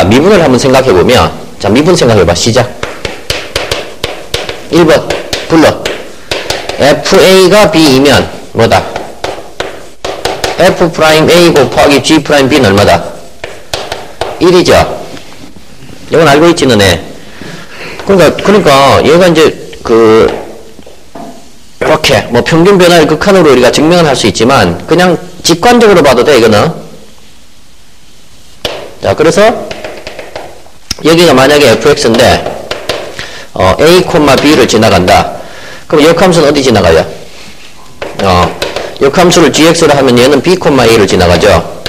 미분을 한번 생각해보면, 자, 미분 생각해봐. 시작. 1번, 불러. FA가 B이면, 뭐다? F'A 곱하기 G'B는 얼마다? 1이죠? 이건 알고 있지, 너네? 그러니까, 얘가 이제, 이렇게, 뭐, 평균 변화를 극한으로 우리가 증명을 할 수 있지만, 그냥 직관적으로 봐도 돼, 이거는. 자, 그래서, 여기가 만약에 fx인데, a, b를 지나간다. 그럼 역함수는 어디 지나가요? 역함수를 gx로 하면 얘는 b, a를 지나가죠.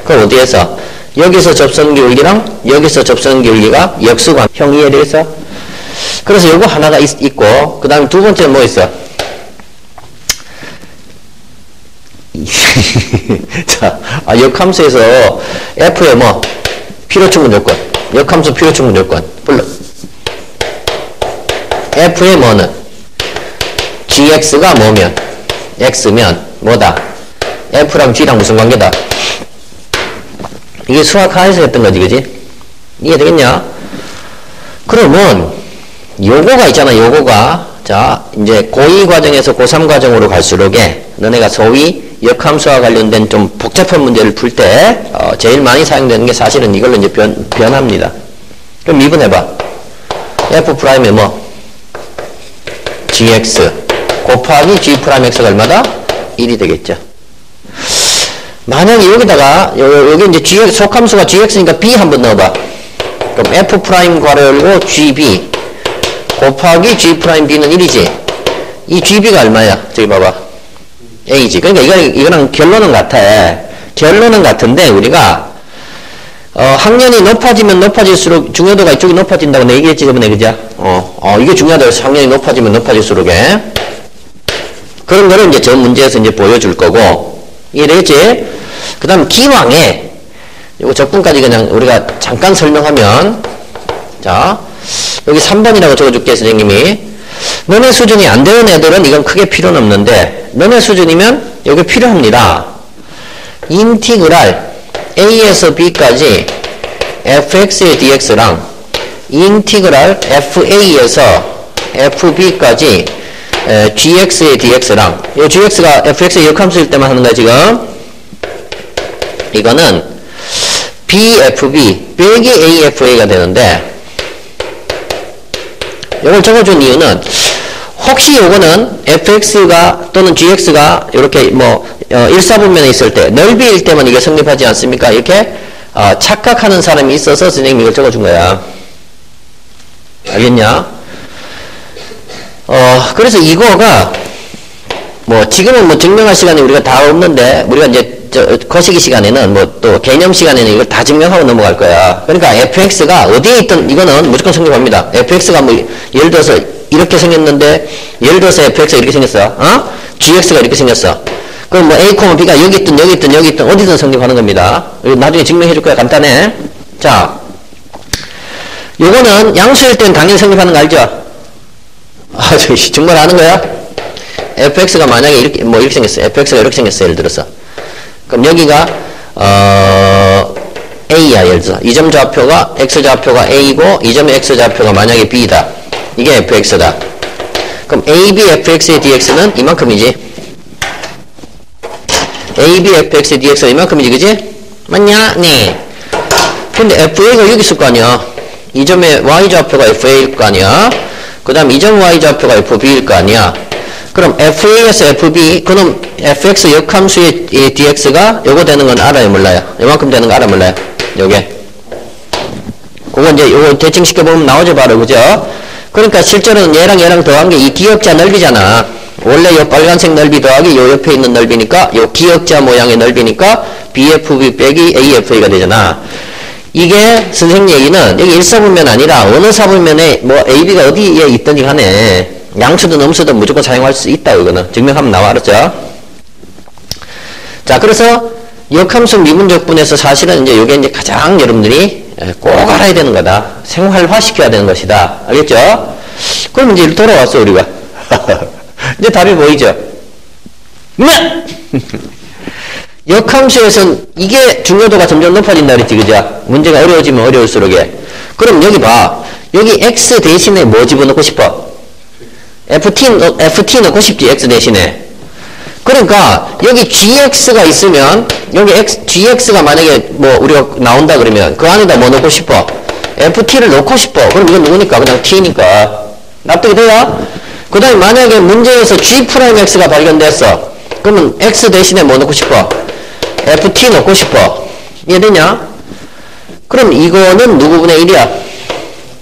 그럼 어디에서? 여기서 접선기울기랑 여기서 접선기울기가 역수관. 형 이해되겠어? 그래서 요거 하나가 있고, 그 다음에 두 번째는 뭐 있어? 자, 역함수에서 f의 뭐? 필요충분 요건. 역함수 필요충분 요건. 불러. f의 뭐는? gx가 뭐면? x면 뭐다? f랑 g랑 무슨 관계다? 이게 수학 하에서 했던 거지, 그지? 이해되겠냐? 그러면 요거가 있잖아, 요거가. 자, 이제 고2 과정에서 고3 과정으로 갈수록에 너네가 소위 역함수와 관련된 좀 복잡한 문제를 풀 때 제일 많이 사용되는 게 사실은 이걸로 이제 변합니다. 그럼 미분해봐. f'의 뭐? gx 곱하기 g'x가 얼마다? 1이 되겠죠. 만약에 여기다가 여기 이제 gx 속함수가 gx니까 b 한번 넣어봐. 그럼 f' 괄호 열고 gb 곱하기 g'b는 1이지. 이 gB가 얼마야? 저기 봐봐. a지. 그러니까 이거랑 결론은 같아. 결론은 같은데 우리가 학년이 높아지면 높아질수록 중요도가 이쪽이 높아진다고 내가 얘기했지, 그러네, 그죠? 이게 중요하다. 학년이 높아지면 높아질수록에. 그런 거를 이제 저 문제에서 이제 보여줄 거고. 이해되겠지? 그 다음 기왕에, 요거 적분까지 그냥 우리가 잠깐 설명하면, 자, 여기 3번이라고 적어줄게, 선생님이. 너네 수준이 안 되는 애들은 이건 크게 필요는 없는데, 너네 수준이면 여기 필요합니다. 인티그랄 a에서 b까지 fx의 dx랑 인티그랄 fa에서 fb까지 gx의 dx랑 이 gx가 fx의 역함수일 때만 하는 거야 지금. 이거는 bfb 빼기 afa가 되는데 이걸 적어준 이유는 혹시 요거는 fx가 또는 gx가 이렇게 뭐 1사분면에 있을 때 넓이일 때만 이게 성립하지 않습니까? 이렇게 착각하는 사람이 있어서 선생님이 이걸 적어준 거야. 알겠냐? 그래서 이거가 뭐 지금은 뭐 증명할 시간이 우리가 다 없는데 우리가 이제 거시기 시간에는 뭐 또 개념 시간에는 이걸 다 증명하고 넘어갈 거야. 그러니까 fx가 어디에 있든 이거는 무조건 성립합니다. fx가 뭐 예를 들어서 이렇게 생겼는데 예를 들어서 fx가 이렇게 생겼어. gx가 이렇게 생겼어. 그럼 뭐 a, b가 여기 있든 여기 있든 여기 있든 어디든 성립하는 겁니다. 나중에 증명해 줄 거야. 간단해. 자, 요거는 양수일 땐 당연히 성립하는 거 알죠? 정말 아는 거야? fx가 만약에 이렇게 뭐 이렇게 생겼어. fx가 이렇게 생겼어. 예를 들어서. 그럼 여기가 a야. 예를 들어서 이 점 좌표가 x 좌표가 a고 이 점의 x 좌표가 만약에 b다. 이게 fx다. 그럼 ab fx의 dx는 이만큼이지. ab fx의 dx가 이만큼이지, 그지? 맞냐? 네. 근데 fa가 여기 있을 거 아니야. 이 점의 y 좌표가 fa일 거 아니야. 그 다음 이 점 y 좌표가 fb일 거 아니야. 그럼 fa에서 fb, 그럼 fx 역함수의 dx가 요거 되는 건 알아요, 몰라요? 요만큼 되는 거 알아, 몰라요? 요게. 그거 이제 요거 대칭시켜보면 나오죠, 바로, 그죠? 그러니까 실제로는 얘랑 얘랑 더한 게 이 기역자 넓이잖아. 원래 요 빨간색 넓이 더하기 요 옆에 있는 넓이니까, 요 기역자 모양의 넓이니까 bfb 빼기 afa가 되잖아. 이게 선생님 얘기는 여기 1사분면 아니라 어느 사분면에 뭐 ab가 어디에 있든지 간에 양수든 음수든 무조건 사용할 수 있다. 이거는 증명하면 나와. 알았죠? 자, 그래서 역함수 미분적분에서 사실은 이제 요게 이제 가장 여러분들이 꼭 알아야 되는 거다. 생활화 시켜야 되는 것이다. 알겠죠? 그럼 이제 돌아왔어 우리가. 이제 답이 보이죠? 역함수에선 이게 중요도가 점점 높아진다 그랬지, 그죠? 문제가 어려워지면 어려울수록에. 그럼 여기 봐. 여기 x 대신에 뭐 집어넣고 싶어? ft 넣고 싶지, x 대신에. 그러니까 여기 gx가 있으면 여기 gx가 만약에 뭐 우리가 나온다 그러면 그 안에다 뭐 넣고 싶어? ft를 넣고 싶어. 그럼 이건 누구니까? 그냥 t니까. 납득이 돼요? 그 다음에 만약에 문제에서 g'x가 발견됐어. 그러면 x 대신에 뭐 넣고 싶어? ft 넣고 싶어. 이해되냐? 그럼 이거는 누구분의 1이야?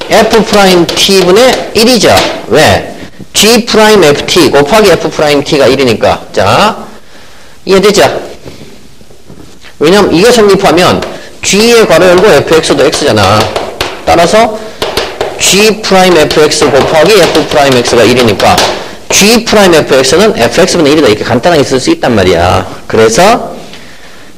f't분의 1이죠. 왜? g'ft 곱하기 f't가 1이니까. 자, 이해되죠? 왜냐면 이게 성립하면 g의 괄호 열고 fx도 x잖아. 따라서 g'fx 곱하기 f'x가 1이니까 g'fx는 fx분의 1이다. 이렇게 간단하게 쓸 수 있단 말이야. 그래서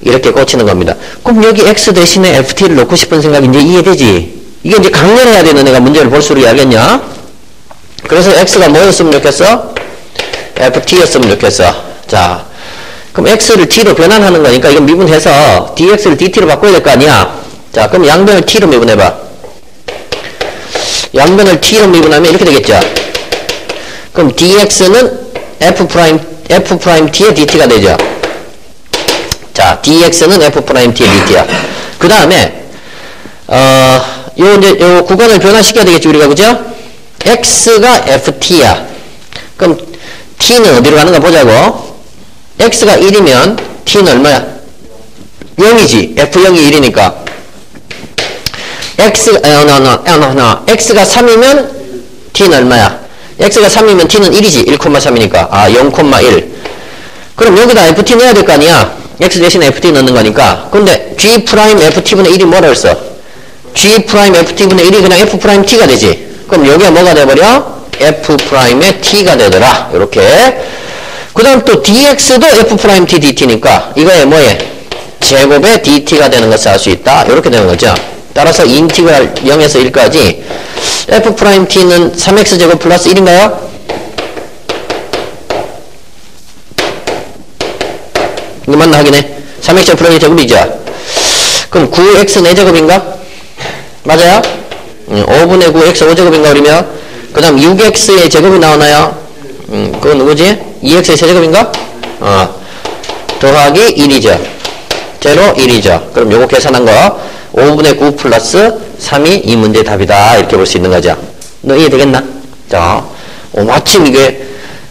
이렇게 꽂히는 겁니다. 그럼 여기 x 대신에 ft를 넣고 싶은 생각이 이제 이해되지? 이게 이제 강렬해야 되는 애가 문제를 볼수록 알겠냐? 그래서 x가 뭐였으면 좋겠어? ft였으면 좋겠어. 자, 그럼 x를 t로 변환하는 거니까 이건 미분해서 dx를 dt로 바꿔야 될 거 아니야? 자, 그럼 양변을 t로 미분해봐. 양변을 t로 미분하면 이렇게 되겠죠? 그럼 dx는 f't의 dt가 되죠? 자, dx는 f't의 dt야. 그 다음에, 요 구간을 변화시켜야 되겠지, 우리가, 그죠? x가 ft야. 그럼 t는 어디로 가는가 보자고. x가 1이면 t는 얼마야? 0이지. f0이 1이니까. x가 3이면 t는 얼마야? x가 3이면 t는 1이지. 1,3이니까. 아, 0,1. 그럼 여기다 ft 넣어야 될 거 아니야? x 대신에 ft 넣는 거니까. 근데 g'ft분의 1이 뭐라 그랬어? g'ft분의 1이 그냥 f't가 되지. 그럼 여기가 뭐가 돼버려? f'의 t가 되더라. 이렇게. 그 다음 또 dx도 f't dt니까 이거에 뭐에? 제곱의 dt가 되는 것을 알 수 있다. 이렇게 되는 거죠. 따라서 인티그랄 0에서 1까지 f't는 3x제곱 플러스 1인가요? 이거 맞나 확인해. 3x 플러스 1제곱이죠. 그럼 9x 4제곱인가? 맞아요? 5분의 9x 5제곱인가 그러면 그 다음 6x의 제곱이 나오나요? 그건 누구지? 2x의 세제곱인가? 더하기 1이죠. 제로 1이죠. 그럼 요거 계산한 거 5분의 9 플러스 3이 이 문제의 답이다. 이렇게 볼 수 있는 거죠. 너 이해되겠나? 자, 마침 이게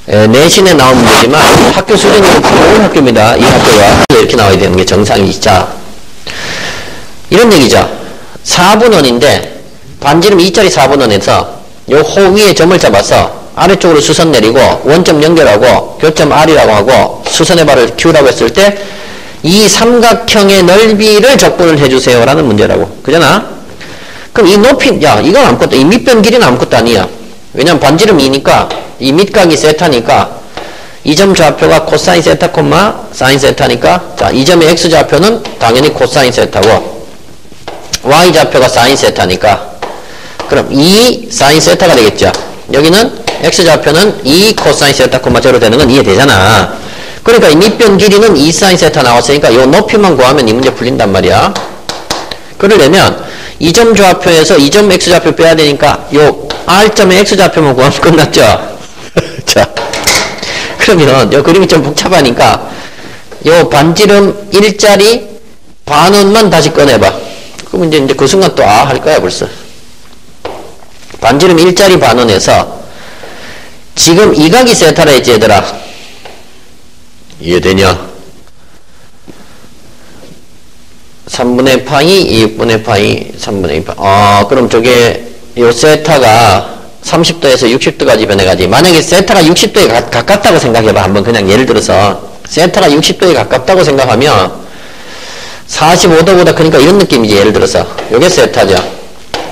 내신에 나온 문제지만 학교 수준으로 좋은 학교입니다. 이 학교가 이렇게 나와야 되는 게 정상이지. 자, 이런 얘기죠. 4분원인데 반지름 2짜리 4분원에서 요 호 위에 점을 잡아서 아래쪽으로 수선 내리고 원점 연결하고 교점 R이라고 하고 수선의 발을 Q라고 했을 때 이 삼각형의 넓이를 적분을 해주세요 라는 문제라고. 그잖아? 그럼 이 높이, 야, 이건 아무것도, 이 밑변 길이는 아무것도 아니야. 왜냐면 반지름 2니까 이 밑각이 세타니까 이 점 좌표가 코사인 세타 콤마 사인 세타니까 자, 이 점의 x 좌표는 당연히 코사인 세타고 y 좌표가 사인 세타니까 그럼 2 사인 세타가 되겠죠. 여기는 x 좌표는 2 코사인 세타 콤마 제로 되는 건 이해되잖아. 그러니까 이 밑변 길이는 2 사인 세타 나왔으니까 이 높이만 구하면 이 문제 풀린단 말이야. 그러려면 이 점 좌표에서 이 점 x 좌표 빼야 되니까 요 r점의 x 좌표만 구하면 끝났죠. 자, 그러면 요 그림이 좀 복잡하니까 요 반지름 1짜리 반원만 다시 꺼내봐. 그럼 이제 그 순간 또 할 거야 벌써. 반지름 1짜리 반원에서 지금 이 각이 세타라 했지 얘들아. 이해되냐? 3분의 파이, 2분의 파이, 3분의 2파이. 그럼 저게 요 세타가 30도에서 60도까지 변해가지. 만약에 세타가 60도에 가깝다고 생각해봐. 한번 그냥 예를 들어서 세타가 60도에 가깝다고 생각하면 45도보다 크니까 이런 느낌이지. 예를 들어서 요게 세타죠.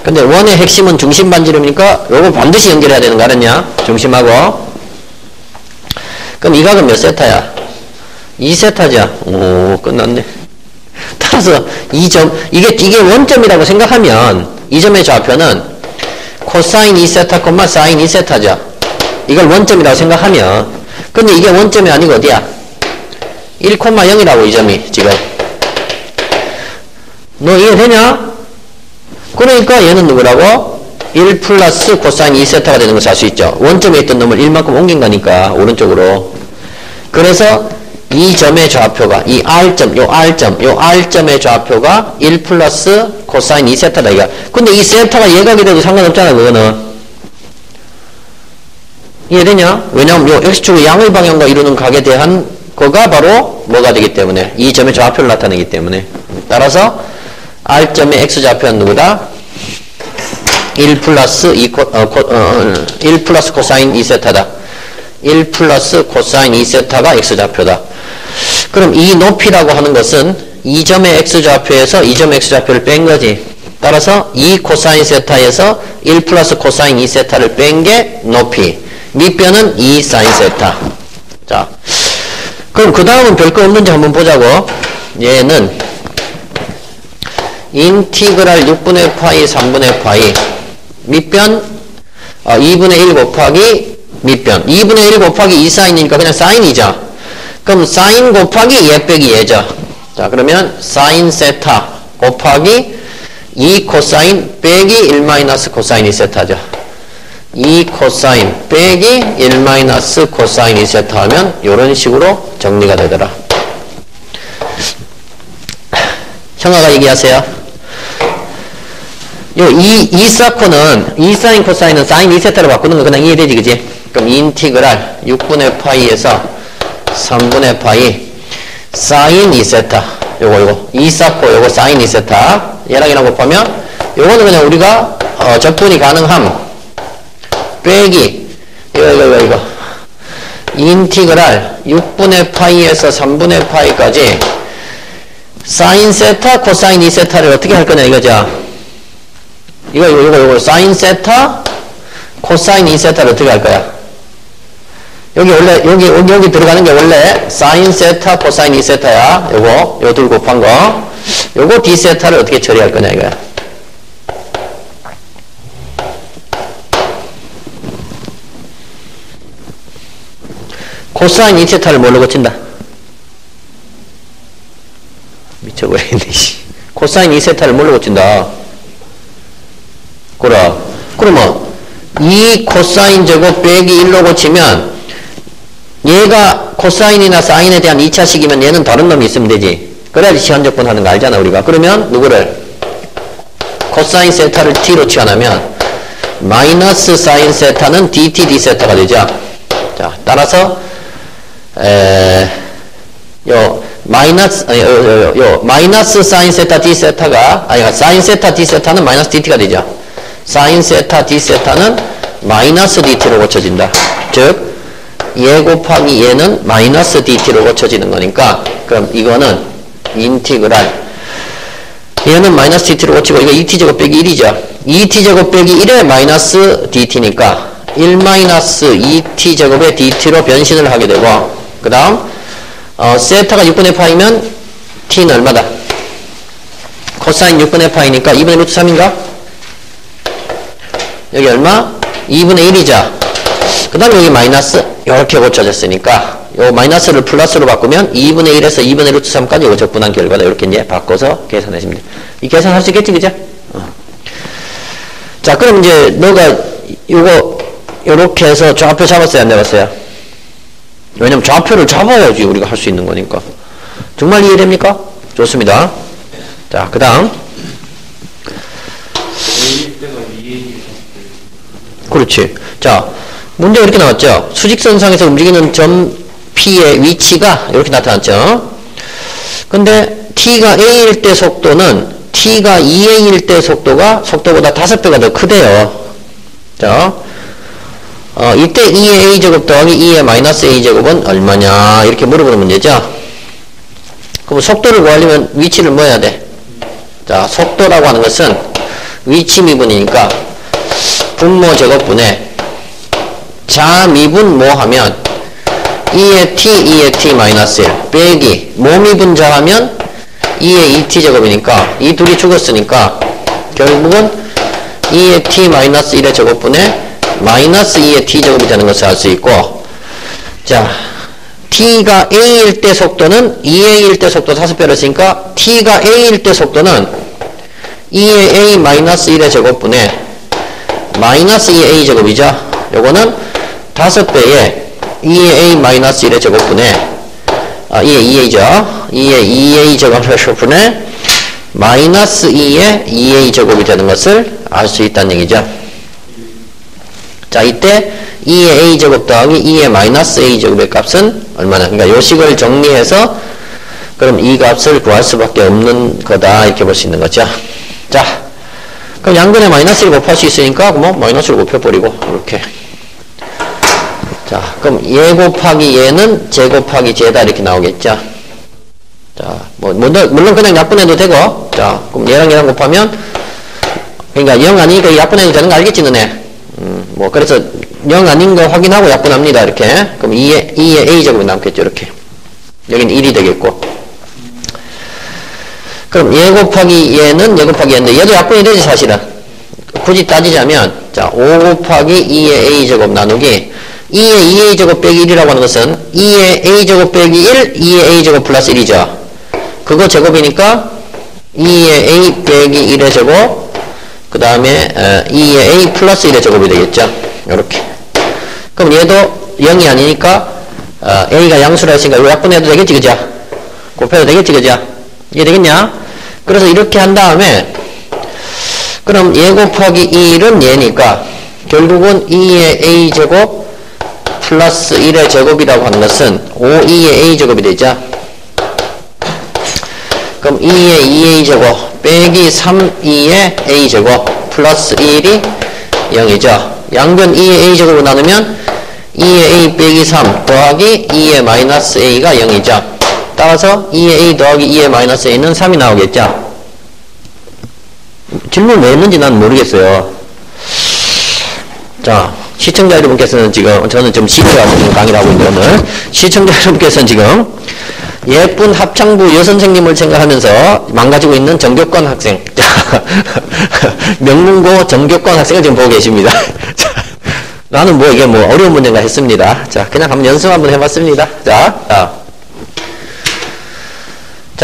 근데 원의 핵심은 중심 반지름이니까 요거 반드시 연결해야 되는 거 알았냐? 중심하고. 그럼 이 각은 몇 세타야? 2세타죠. 오, 끝났네. 따라서 이 점, 이게 원점이라고 생각하면 이 점의 좌표는 코사인 2세타, 사인 2세타죠. 이걸 원점이라고 생각하면. 근데 이게 원점이 아니고 어디야? 1,0이라고 이 점이 지금. 너 이해되냐? 그러니까 얘는 누구라고? 1 플러스 코사인 2세타가 되는 걸 알 수 있죠. 원점에 있던 놈을 1만큼 옮긴 거니까 오른쪽으로. 그래서 이 점의 좌표가 이 R점, 요 R점의 좌표가 1 플러스 코사인 2세타다 이거. 근데 이 세타가 예각이 돼도 상관없잖아 그거는. 이해되냐? 왜냐면 요 X축의 양의 방향과 이루는 각에 대한 거가 바로 뭐가 되기 때문에 이 점의 좌표를 나타내기 때문에 따라서 R점의 X좌표는 누구다? 1 플러스 코사인 2세타다. 1 플러스 코사인 2세타가 X좌표다. 그럼 이 높이라고 하는 것은 이 점의 X좌표에서 이 점의 X좌표를 뺀 거지. 따라서 2 코사인 세타에서 1 플러스 코사인 2세타를 뺀 게 높이. 밑변은 2 사인 세타. 자, 그럼 그 다음은 별거 없는지 한번 보자고. 얘는 인티그랄 6분의 파이 3분의 파이 밑변 2분의 1 곱하기 밑변 2분의 1 곱하기 2 사인이니까 그냥 사인이죠. 그럼 사인 곱하기 얘 빼기 얘죠. 자, 그러면 사인 세타 곱하기 2 코사인 빼기 1 마이너스 코사인 2세타죠. 2 코사인 빼기 1 마이너스 코사인 2세타 하면 이런 식으로 정리가 되더라. 형아가 얘기하세요. 요 2 사코는 2 사인 코사인은 사인 2세타로 바꾸는 거 그냥 이해되지 그지? 그럼 인티그랄 6분의 파이에서 3분의 파이 사인 2세타 요거 2 사코 요거 사인 2세타 얘랑이랑 곱하면 요거는 그냥 우리가 적분이 가능함 빼기 이거 인티그랄 6분의 파이에서 3분의 파이까지 사인 세타 코사인 2세타를 어떻게 할 거냐 이거죠. 이거 사인 세타 코사인 2세타를 어떻게 할 거야? 여기 원래 여기 들어가는 게 원래 사인 세타 코사인 2세타야. 요거 둘 곱한 거. 요거 d 세타를 어떻게 처리할 거냐 이거야. 코사인 2세타를 뭘로 고친다? 미쳐버리네. 코사인 2세타를 뭘로 고친다? 그러면 2 코사인 제곱 빼기 1로 고치면 얘가 코사인이나 사인에 대한 2차식이면 얘는 다른 놈이 있으면 되지. 그래야지 시한적분 하는 거 알잖아 우리가. 그러면 누구를? 코사인 세타를 t로 치환하면 마이너스 사인 세타는 dt d세타가 되죠. 자, 따라서 마이너스 사인 세타 d 세타가 사인 세타 d 세타는 마이너스 dt가 되죠. 사인 세타 d 세타는 마이너스 dt로 고쳐진다. 즉 얘 곱하기 얘는 마이너스 dt로 고쳐지는 거니까 그럼 이거는 인티그랄 얘는 마이너스 dt로 고치고 이거 2t제곱 빼기 1이죠. 2t제곱 빼기 1에 마이너스 dt니까 1 마이너스 2t제곱의 dt로 변신을 하게 되고 그 다음 세타가 6분의 파이면 t는 얼마다? 코사인 6분의 파이니까 2분의 루트 3인가? 여기 얼마? 2분의 1이죠. 그 다음에 여기 마이너스 이렇게 고쳐졌으니까 요 마이너스를 플러스로 바꾸면 2분의 1에서 2분의 루트 3까지 이거 적분한 결과다. 이렇게 이제 바꿔서 계산하시면 돼요. 이 계산할 수 있겠지 그죠? 자, 그럼 이제 너가 요거 요렇게 해서 좌표 잡았어요 안 잡았어요? 왜냐면 좌표를 잡아야지 우리가 할 수 있는 거니까. 정말 이해됩니까? 좋습니다. 자, 그 다음 그렇지. 자, 문제가 이렇게 나왔죠. 수직선상에서 움직이는 점 P의 위치가 이렇게 나타났죠. 근데 T가 A일 때 속도는 T가 2A일 때 속도보다 5배가 더 크대요. 자, 이때 2의 A제곱 더하기 2의 마이너스 A제곱은 얼마냐 이렇게 물어보는 문제죠. 그럼 속도를 구하려면 위치를 뭐 해야 돼? 자, 속도라고 하는 것은 위치 미분이니까 분모 제곱분에 자 미분 모 하면 2의 t 마이너스 1 빼기 모 미분 자 하면 2의 2t 제곱이니까 이 둘이 죽었으니까 결국은 2의 t 마이너스 1의 제곱분에 마이너스 2의 t 제곱이 되는 것을 알 수 있고 자 t가 a일 때 속도는 2a일 때 속도 5배로 했으니까 t가 a일 때 속도는 2의 a 마이너스 1의 제곱분의 마이너스 2의 a 제곱이죠. 요거는 5배의 2의 a 마이너스 1의 제곱분의 2의 2a죠. 2의 2a 제곱분의 마이너스 2의 2a 제곱이 되는 것을 알 수 있다는 얘기죠. 자, 이때 2의 a 제곱 더하기 2의 마이너스 a 제곱의 값은 얼마나? 그러니까 요 식을 정리해서 그럼 이 값을 구할 수밖에 없는 거다 이렇게 볼 수 있는 거죠. 자, 그럼 양변에 마이너스를 곱할 수 있으니까 뭐 마이너스를 곱해버리고 이렇게. 자, 그럼 얘 곱하기 얘는 제 곱하기 제다 이렇게 나오겠죠. 자, 물론 그냥 약분해도 되고, 자, 그럼 얘랑 곱하면, 그러니까 0 아니니까 약분해도 되는 거 알겠지, 너네? 그래서 0 아닌 거 확인하고 약분합니다, 이렇게. 그럼 2의 a 제곱이 남겠죠, 이렇게. 여기는 1이 되겠고. 그럼 얘 곱하기 얘는 얘 곱하기 얘인데, 얘도 약분이 되지, 사실은. 굳이 따지자면, 자, 5 곱하기 2의 a 제곱 나누기, 2의 2a 제곱 빼기 1이라고 하는 것은 2의 a 제곱 빼기 1, 2의 a 제곱 플러스 1이죠. 그거 제곱이니까 2의 a 빼기 1의 제곱, 그 다음에 2의 a 플러스 1의 제곱이 되겠죠. 요렇게. 그럼 얘도 0이 아니니까 a가 양수라 했으니까 이거 약분해도 되겠지, 그죠? 곱해도 되겠지, 그죠? 이해 되겠냐? 그래서 이렇게 한 다음에 그럼 얘 곱하기 1은 얘니까 결국은 2의 a 제곱 플러스 1의 제곱이라고 하는 것은 5, 2의 a 제곱이 되죠. 그럼 2의 2a 제곱 빼기 3, 2의 a 제곱 플러스 1이 0이죠. 양변 2의 a 제곱으로 나누면 2의 a 빼기 3 더하기 2의 마이너스 a가 0이죠. 따라서 2의 a 더하기 2의 마이너스 a는 3이 나오겠죠. 질문 왜 했는지 난 모르겠어요. 자, 시청자 여러분께서는 지금, 저는 좀 시청자하고 강의를 하고 있는데, 오늘. 시청자 여러분께서는 지금, 예쁜 합창부 여선생님을 생각하면서 망가지고 있는 정교권 학생. 명문고 정교권 학생을 지금 보고 계십니다. 자, 나는 이게 어려운 문제인가 했습니다. 자, 그냥 한번 연습 한번 해봤습니다. 자,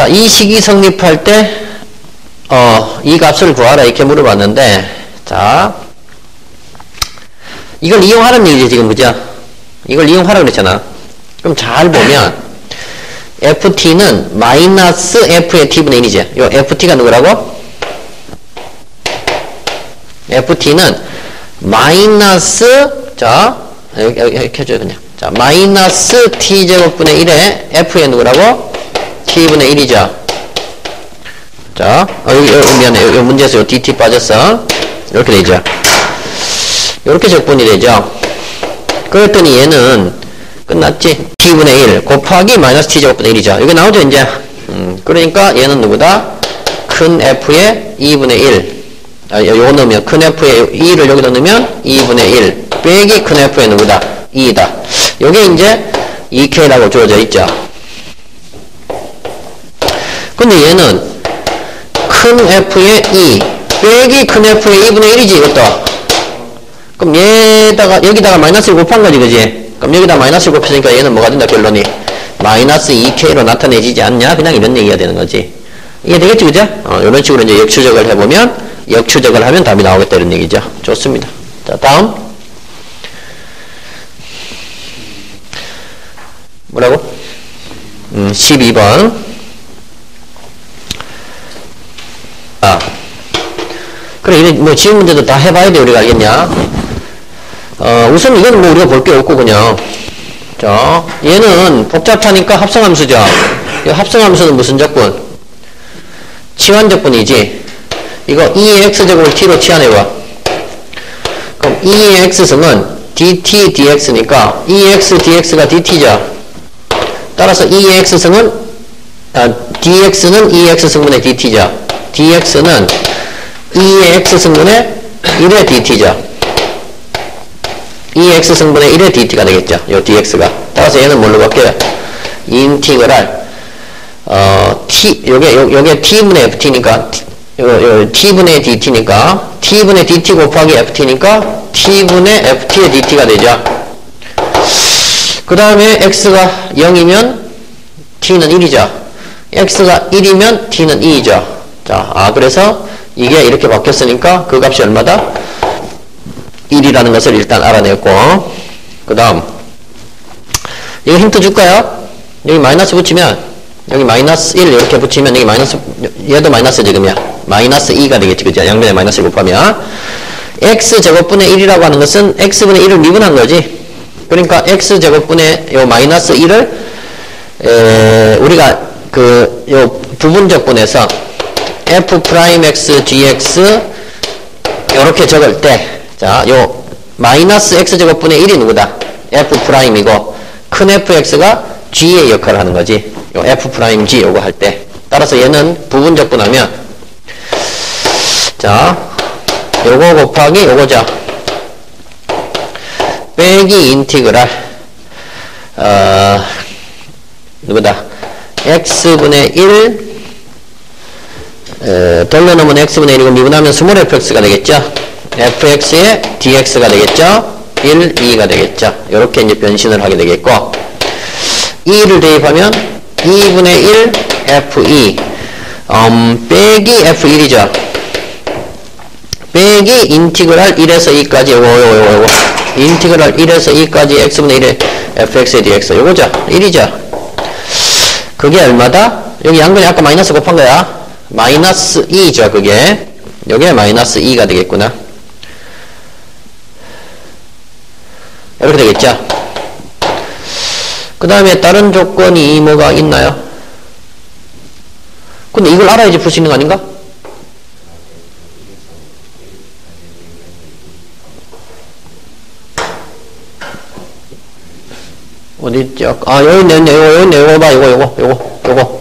이 식이 성립할 때, 이 값을 구하라 이렇게 물어봤는데, 자, 이걸 이용하라는 얘기지, 지금, 그죠? 이걸 이용하라고 그랬잖아. 그럼 잘 보면, ft는 마이너스 f의 t분의 1이지. 요 ft가 누구라고? ft는 마이너스, 자, 여기 켜줘요, 그냥. 자, 마이너스 t제곱분의 1의 f의 누구라고? t분의 1이죠. 자, 여기 미안해. 여기 문제에서 요 dt 빠졌어. 이렇게 되죠. 이렇게 적분이 되죠. 그랬더니 얘는 끝났지. t분의 1 곱하기 마이너스 t제곱분의 1이죠. 이게 나오죠, 이제. 그러니까 얘는 누구다? 큰 f의 2분의 1. 요거 넣으면 큰 f의 2를 여기다 넣으면 2분의 1 빼기 큰 f의 누구다? 2다. 요게 이제 2k라고 주어져 있죠. 근데 얘는 큰 f의 2 빼기 큰 f의 2분의 1이지, 이것도. 그럼 여기다가 마이너스를 곱한 거지, 그지? 그럼 여기다 마이너스를 곱했으니까 얘는 뭐가 된다, 결론이? 마이너스 2k로 나타내지지 않냐? 그냥 이런 얘기가 되는 거지. 이해 되겠지, 그죠? 이런 식으로 이제 역추적을 해보면, 역추적을 하면 답이 나오겠다, 이런 얘기죠. 좋습니다. 자, 다음. 뭐라고? 12번. 그래, 이래, 지금 문제도 다 해봐야 돼, 우리가 알겠냐? 우선 이건 우리가 볼 게 없고, 그냥. 자, 얘는 복잡하니까 합성함수죠. 이 합성함수는 무슨 적분? 치환적분이지. 이거 2의 x제곱을 t로 치환해봐. 그럼 2의 x승은 dt, dx니까 2x, dx가 dt죠. 따라서 2의 x승은, dx는 2x 승분의 dt죠. dx는 2의 x승분의 1의 dt죠. 2x 승분의 1의 dt가 되겠죠. 요 dx가. 따라서 얘는 뭘로 바뀌어요? 인티그랄, 요게 t분의 ft니까, t분의 dt니까, t분의 dt 곱하기 ft니까, t분의 ft의 dt가 되죠. 그 다음에 x가 0이면 t는 1이죠. x가 1이면 t는 2이죠. 자, 그래서 이게 이렇게 바뀌었으니까 그 값이 얼마다? 1이라는 것을 일단 알아냈고, 그 다음 이거 힌트 줄까요? 여기 마이너스 붙이면, 여기 마이너스 1 이렇게 붙이면 여기 마이너스, 얘도 마이너스 지금이야. 마이너스 2가 되겠지, 그죠? 양변에 마이너스 곱하면 x제곱분의 1이라고 하는 것은 x분의 1을 미분한 거지. 그러니까 x제곱분의 요 마이너스 1을 우리가 요 부분적분해서 f'x gx 요렇게 적을 때, 자, 요 마이너스 x제곱분의 1이 누구다? f'이고 큰 fx가 g의 역할을 하는 거지. 요 f'g 요거 할 때. 따라서 얘는 부분적분하면, 자, 요거 곱하기 요거죠. 빼기 인티그랄 누구다? x분의 1 돌려놓으면 x분의 1이고 미분하면 스몰 fx가 되겠죠. fx의 dx가 되겠죠. 1, 2가 되겠죠. 이렇게 이제 변신을 하게 되겠고, 2를 대입하면 2분의 1 f2 빼기 f1이죠. 빼기 인티그랄 1에서 2까지 요거 인티그랄 1에서 2까지 x분의 1의 fx의 dx 요거죠. 1이죠. 그게 얼마다? 여기 양변에 아까 마이너스 곱한 거야. 마이너스 2죠, 그게. 여기에 마이너스 2가 되겠구나. 이렇게 되겠죠. 그 다음에 다른 조건이 뭐가 있나요? 근데 이걸 알아야지 풀 수 있는 거 아닌가? 어디있죠? 여기 있네, 요거 봐,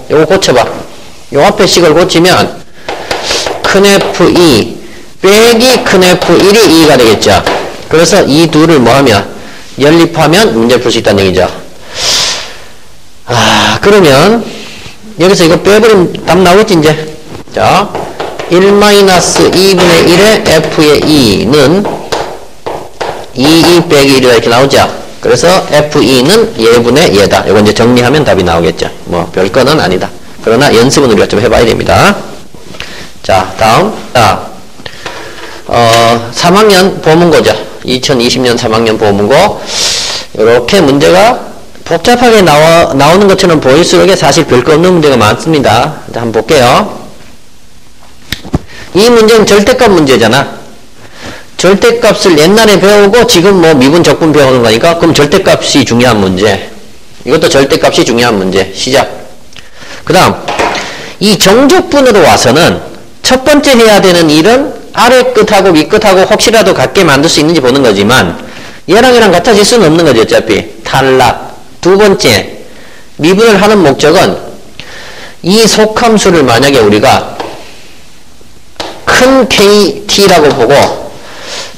요거 고쳐봐. 요 앞에 식을 고치면, 큰 F2 빼기 큰 F1이 2가 되겠죠. 그래서 이 둘을 뭐 하면, 연립하면 문제 풀 수 있다는 얘기죠. 그러면, 여기서 이거 빼버리면 답 나오겠지, 이제. 자, 1-2분의 1의 F의 2는 2 빼기 1이다 이렇게 나오죠. 그래서 F2는 얘분의 얘다. 이거 이제 정리하면 답이 나오겠죠. 뭐 별거는 아니다. 그러나 연습은 우리가 좀 해봐야 됩니다. 자, 다음. 3학년 보문고죠. 2020년 3학년 보문고. 이렇게 문제가 복잡하게 나오는 것처럼 보일수록 사실 별거 없는 문제가 많습니다. 자, 한번 볼게요. 이 문제는 절대값 문제잖아. 절대값을 옛날에 배우고 지금 뭐 미분 적분 배우는 거니까, 그럼 절대값이 중요한 문제. 이것도 절대값이 중요한 문제. 시작. 그 다음 이 정적분으로 와서는 첫 번째 해야 되는 일은 아래 끝하고 위 끝하고 혹시라도 같게 만들 수 있는지 보는 거지만, 얘랑 같아질 수는 없는 거죠. 어차피 탈락. 두 번째, 미분을 하는 목적은 이 속함수를 만약에 우리가 큰 KT라고 보고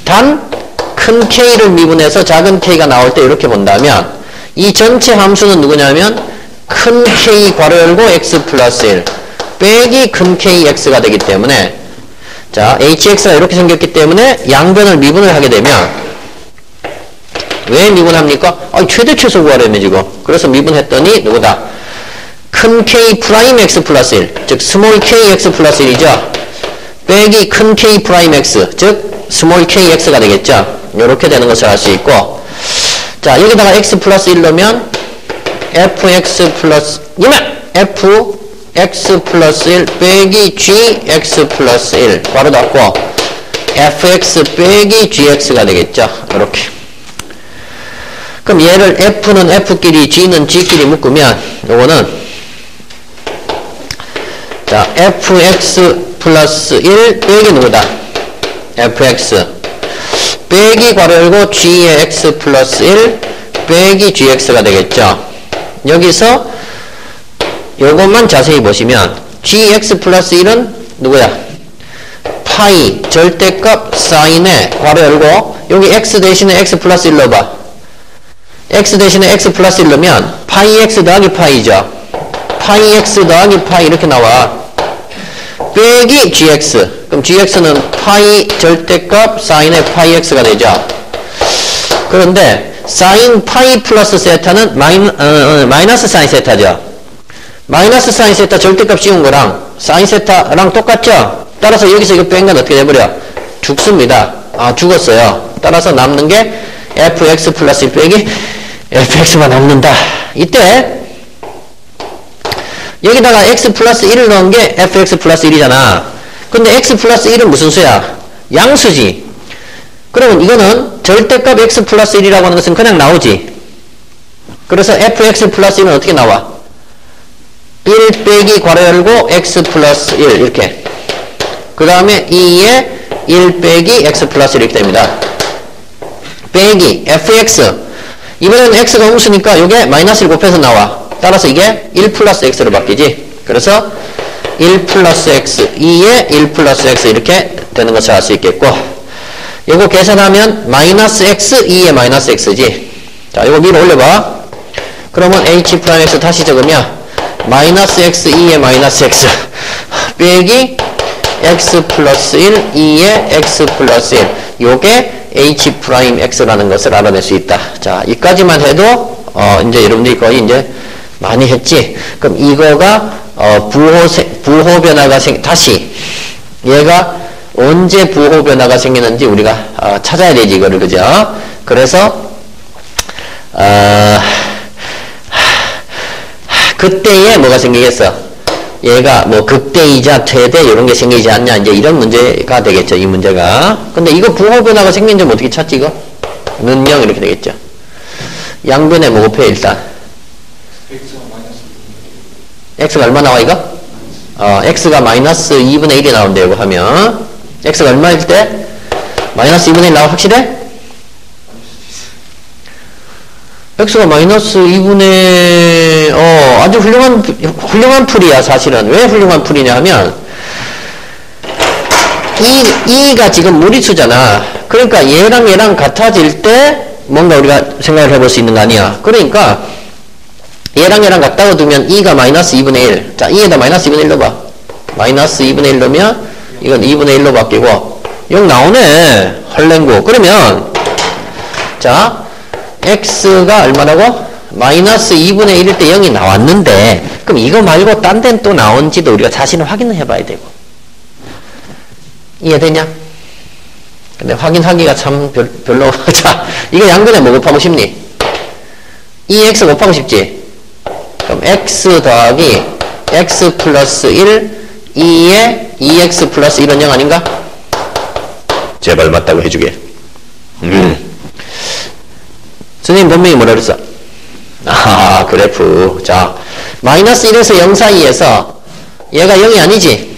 단 큰 K를 미분해서 작은 K가 나올 때 이렇게 본다면, 이 전체 함수는 누구냐면 큰 K 괄호 열고 X 플러스 1 빼기 큰 KX가 되기 때문에, 자, HX가 이렇게 생겼기 때문에 양변을 미분을 하게 되면, 왜 미분합니까? 최대 최소 구하려면 지금. 그래서 미분했더니 누구다? 큰 K 프라임 X 플러스 1, 즉 스몰 KX 플러스 1이죠. 빼기 큰 K 프라임 X, 즉 스몰 KX가 되겠죠. 이렇게 되는 것을 알 수 있고, 자, 여기다가 X 플러스 1 넣으면 FX 플러스, FX 플러스 1 빼기 GX 플러스 1 바로 닫고 FX 빼기 GX가 되겠죠. 이렇게. 그럼 얘를 F는 F끼리 G는 G끼리 묶으면 요거는, 자, FX 플러스 1 빼기 누구다? FX 빼기 괄호 열고 G의 X 플러스 1 빼기 GX가 되겠죠. 여기서 요것만 자세히 보시면 GX 플러스 1은 누구야? 파이 절대값 사인에 괄호 열고 여기 X 대신에 X 플러스 1 넣어봐. X 대신에 X 플러스 1 넣으면 파이 X 더하기 파이죠. 파이 X 더하기 파이 이렇게 나와. 빼기 GX. 그럼 GX는 파이 절대값 사인의 파이 X가 되죠. 그런데 사인 파이 플러스 세타는 마이너스 사인 세타죠. 마이너스 사인 세타 절대값 씌운 거랑 사인 세타랑 똑같죠? 따라서 여기서 이거 뺀 건 어떻게 돼버려? 죽습니다. 아, 죽었어요. 따라서 남는 게 fx 플러스 1 빼기 fx만 남는다. 이때 여기다가 x 플러스 1을 넣은 게 fx 플러스 1이잖아. 근데 x 플러스 1은 무슨 수야? 양수지. 그러면 이거는 절대값 x 플러스 1이라고 하는 것은 그냥 나오지. 그래서 fx 플러스 1은 어떻게 나와? 1 빼기 괄호 열고 x 플러스 1 이렇게. 그 다음에 2에 1 빼기 x 플러스 1 이렇게 됩니다. 빼기 fx. 이번에는 x가 음수니까 이게 마이너스 1 곱해서 나와. 따라서 이게 1 플러스 x로 바뀌지. 그래서 1 플러스 x, 2에 1 플러스 x 이렇게 되는 것을 알 수 있겠고, 요거 계산하면 마이너스 x, 2에 마이너스 x지. 자, 요거 위로 올려봐. 그러면 h 프라임 x 다시 적으면 마이너스 x, 2에 마이너스 x 빼기 x 플러스 1, 2에 x 플러스 1. 요게 h 프라임 x라는 것을 알아낼 수 있다. 자, 이까지만 해도 이제 여러분들이 거의 이제 많이 했지. 그럼 이거가 부호 변화가 다시 얘가 언제 부호 변화가 생기는지 우리가 찾아야 되지, 이거를. 그죠? 그래서 그때에 뭐가 생기겠어? 얘가 뭐 극대이자 최대 이런 게 생기지 않냐, 이제 이런 문제가 되겠죠, 이 문제가. 근데 이거 부호 변화가 생긴 점 어떻게 찾지, 이거? 는 0 이렇게 되겠죠. 양변에 뭐 곱해 일단. x가 얼마 나와, 이거? x가 마이너스 2분의 1이 나온대, 이거 하면. x가 얼마일 때? 마이너스 2분의 1 나와, 확실해? x가 마이너스 2분의, 아주 훌륭한 풀이야, 사실은. 왜 훌륭한 풀이냐 하면, 2가 지금 무리수잖아. 그러니까 얘랑 같아질 때 뭔가 우리가 생각을 해볼 수 있는 거 아니야. 그러니까, 얘랑 같다고 두면 2가 마이너스 2분의 1. 자, 2에다 마이너스 2분의 1 넣어봐. 마이너스 2분의 1 넣으면 이건 2분의 1로 바뀌고 0 나오네. 헐랭고. 그러면 자, x가 얼마라고? 마이너스 2분의 1일 때 0이 나왔는데, 그럼 이거 말고 딴 데는 또 나온지도 우리가 자신을 확인을 해봐야 되고. 이해되냐? 근데 확인하기가 참 별로. 자, 이거 양변에 뭐 곱하고 싶니? 2x 곱하고 싶지? 그럼 x 더하기 x 플러스 1, 2에 2x 플러스 1은 0 아닌가? 제발 맞다고 해주게. 선생님 본명이 뭐라 그랬어? 아, 그래프. 자, 마이너스 1에서 0 사이에서 얘가 0이 아니지?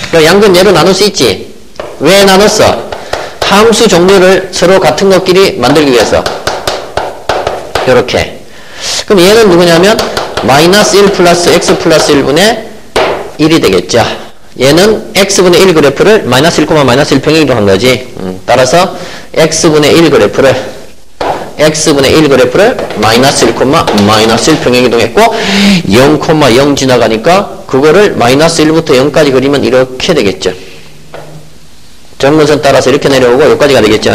그럼 양변 얘로 나눌 수 있지? 왜 나눴어? 함수 종류를 서로 같은 것끼리 만들기 위해서. 요렇게. 그럼 얘는 누구냐면 마이너스 1 플러스 x 플러스 1분의 1이 되겠죠. 얘는 x분의 1 그래프를 마이너스 1, 마이너스 1 평행이로 한 거지. 따라서 x분의 1 그래프를 마이너스 1, 마이너스 1 평행 이동했고 0, 0 지나가니까 그거를 마이너스 1부터 0까지 그리면 이렇게 되겠죠. 정근선 따라서 이렇게 내려오고 여기까지가 되겠죠.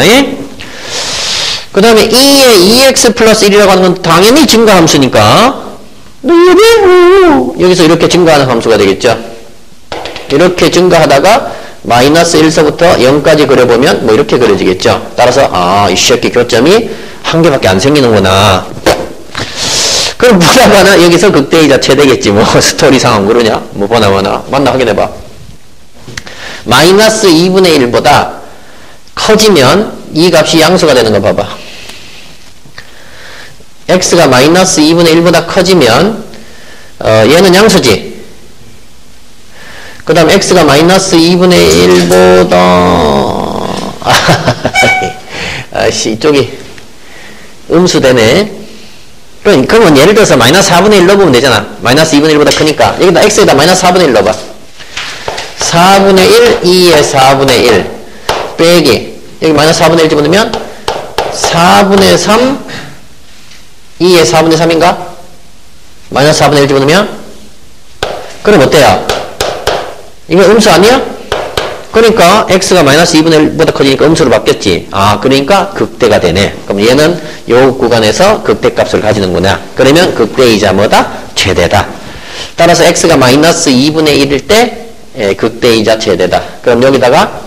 그 다음에 2에 2x 플러스 1이라고 하는 건 당연히 증가함수니까 여기서 이렇게 증가하는 함수가 되겠죠. 이렇게 증가하다가 마이너스 1서부터 0까지 그려보면 뭐 이렇게 그려지겠죠. 따라서 이 새끼 교점이 한 개밖에 안 생기는구나. 그럼 보나마나 여기서 극대이자 최대겠지. 뭐 스토리상은 그러냐? 뭐 보나마나 맞나 확인해봐. 마이너스 2분의 1보다 커지면 이 값이 양수가 되는 거 봐봐. x가 마이너스 2분의 1보다 커지면 얘는 양수지. 그 다음 x가 마이너스 2분의 1보다 아씨 이쪽이 음수되네. 그러면 예를 들어서 마이너스 4분의 1 넣어보면 되잖아. 마이너스 2분의 1보다 크니까 여기다 x에다 마이너스 4분의 1 넣어봐. 4분의 1, 2에 4분의 1 빼기 여기 마이너스 4분의 1 집어넣으면 4분의 3 2에 4분의 3인가? 마이너스 4분의 1 집어넣으면 그럼 어때요? 이거 음수 아니야? 그러니까 x가 마이너스 2분의 1보다 커지니까 음수로 바뀌었지. 아, 그러니까 극대가 되네. 그럼 얘는 요 구간에서 극대값을 가지는구나. 그러면 극대이자 뭐다? 최대다. 따라서 x가 마이너스 2분의 1일 때 극대이자 최대다. 그럼 여기다가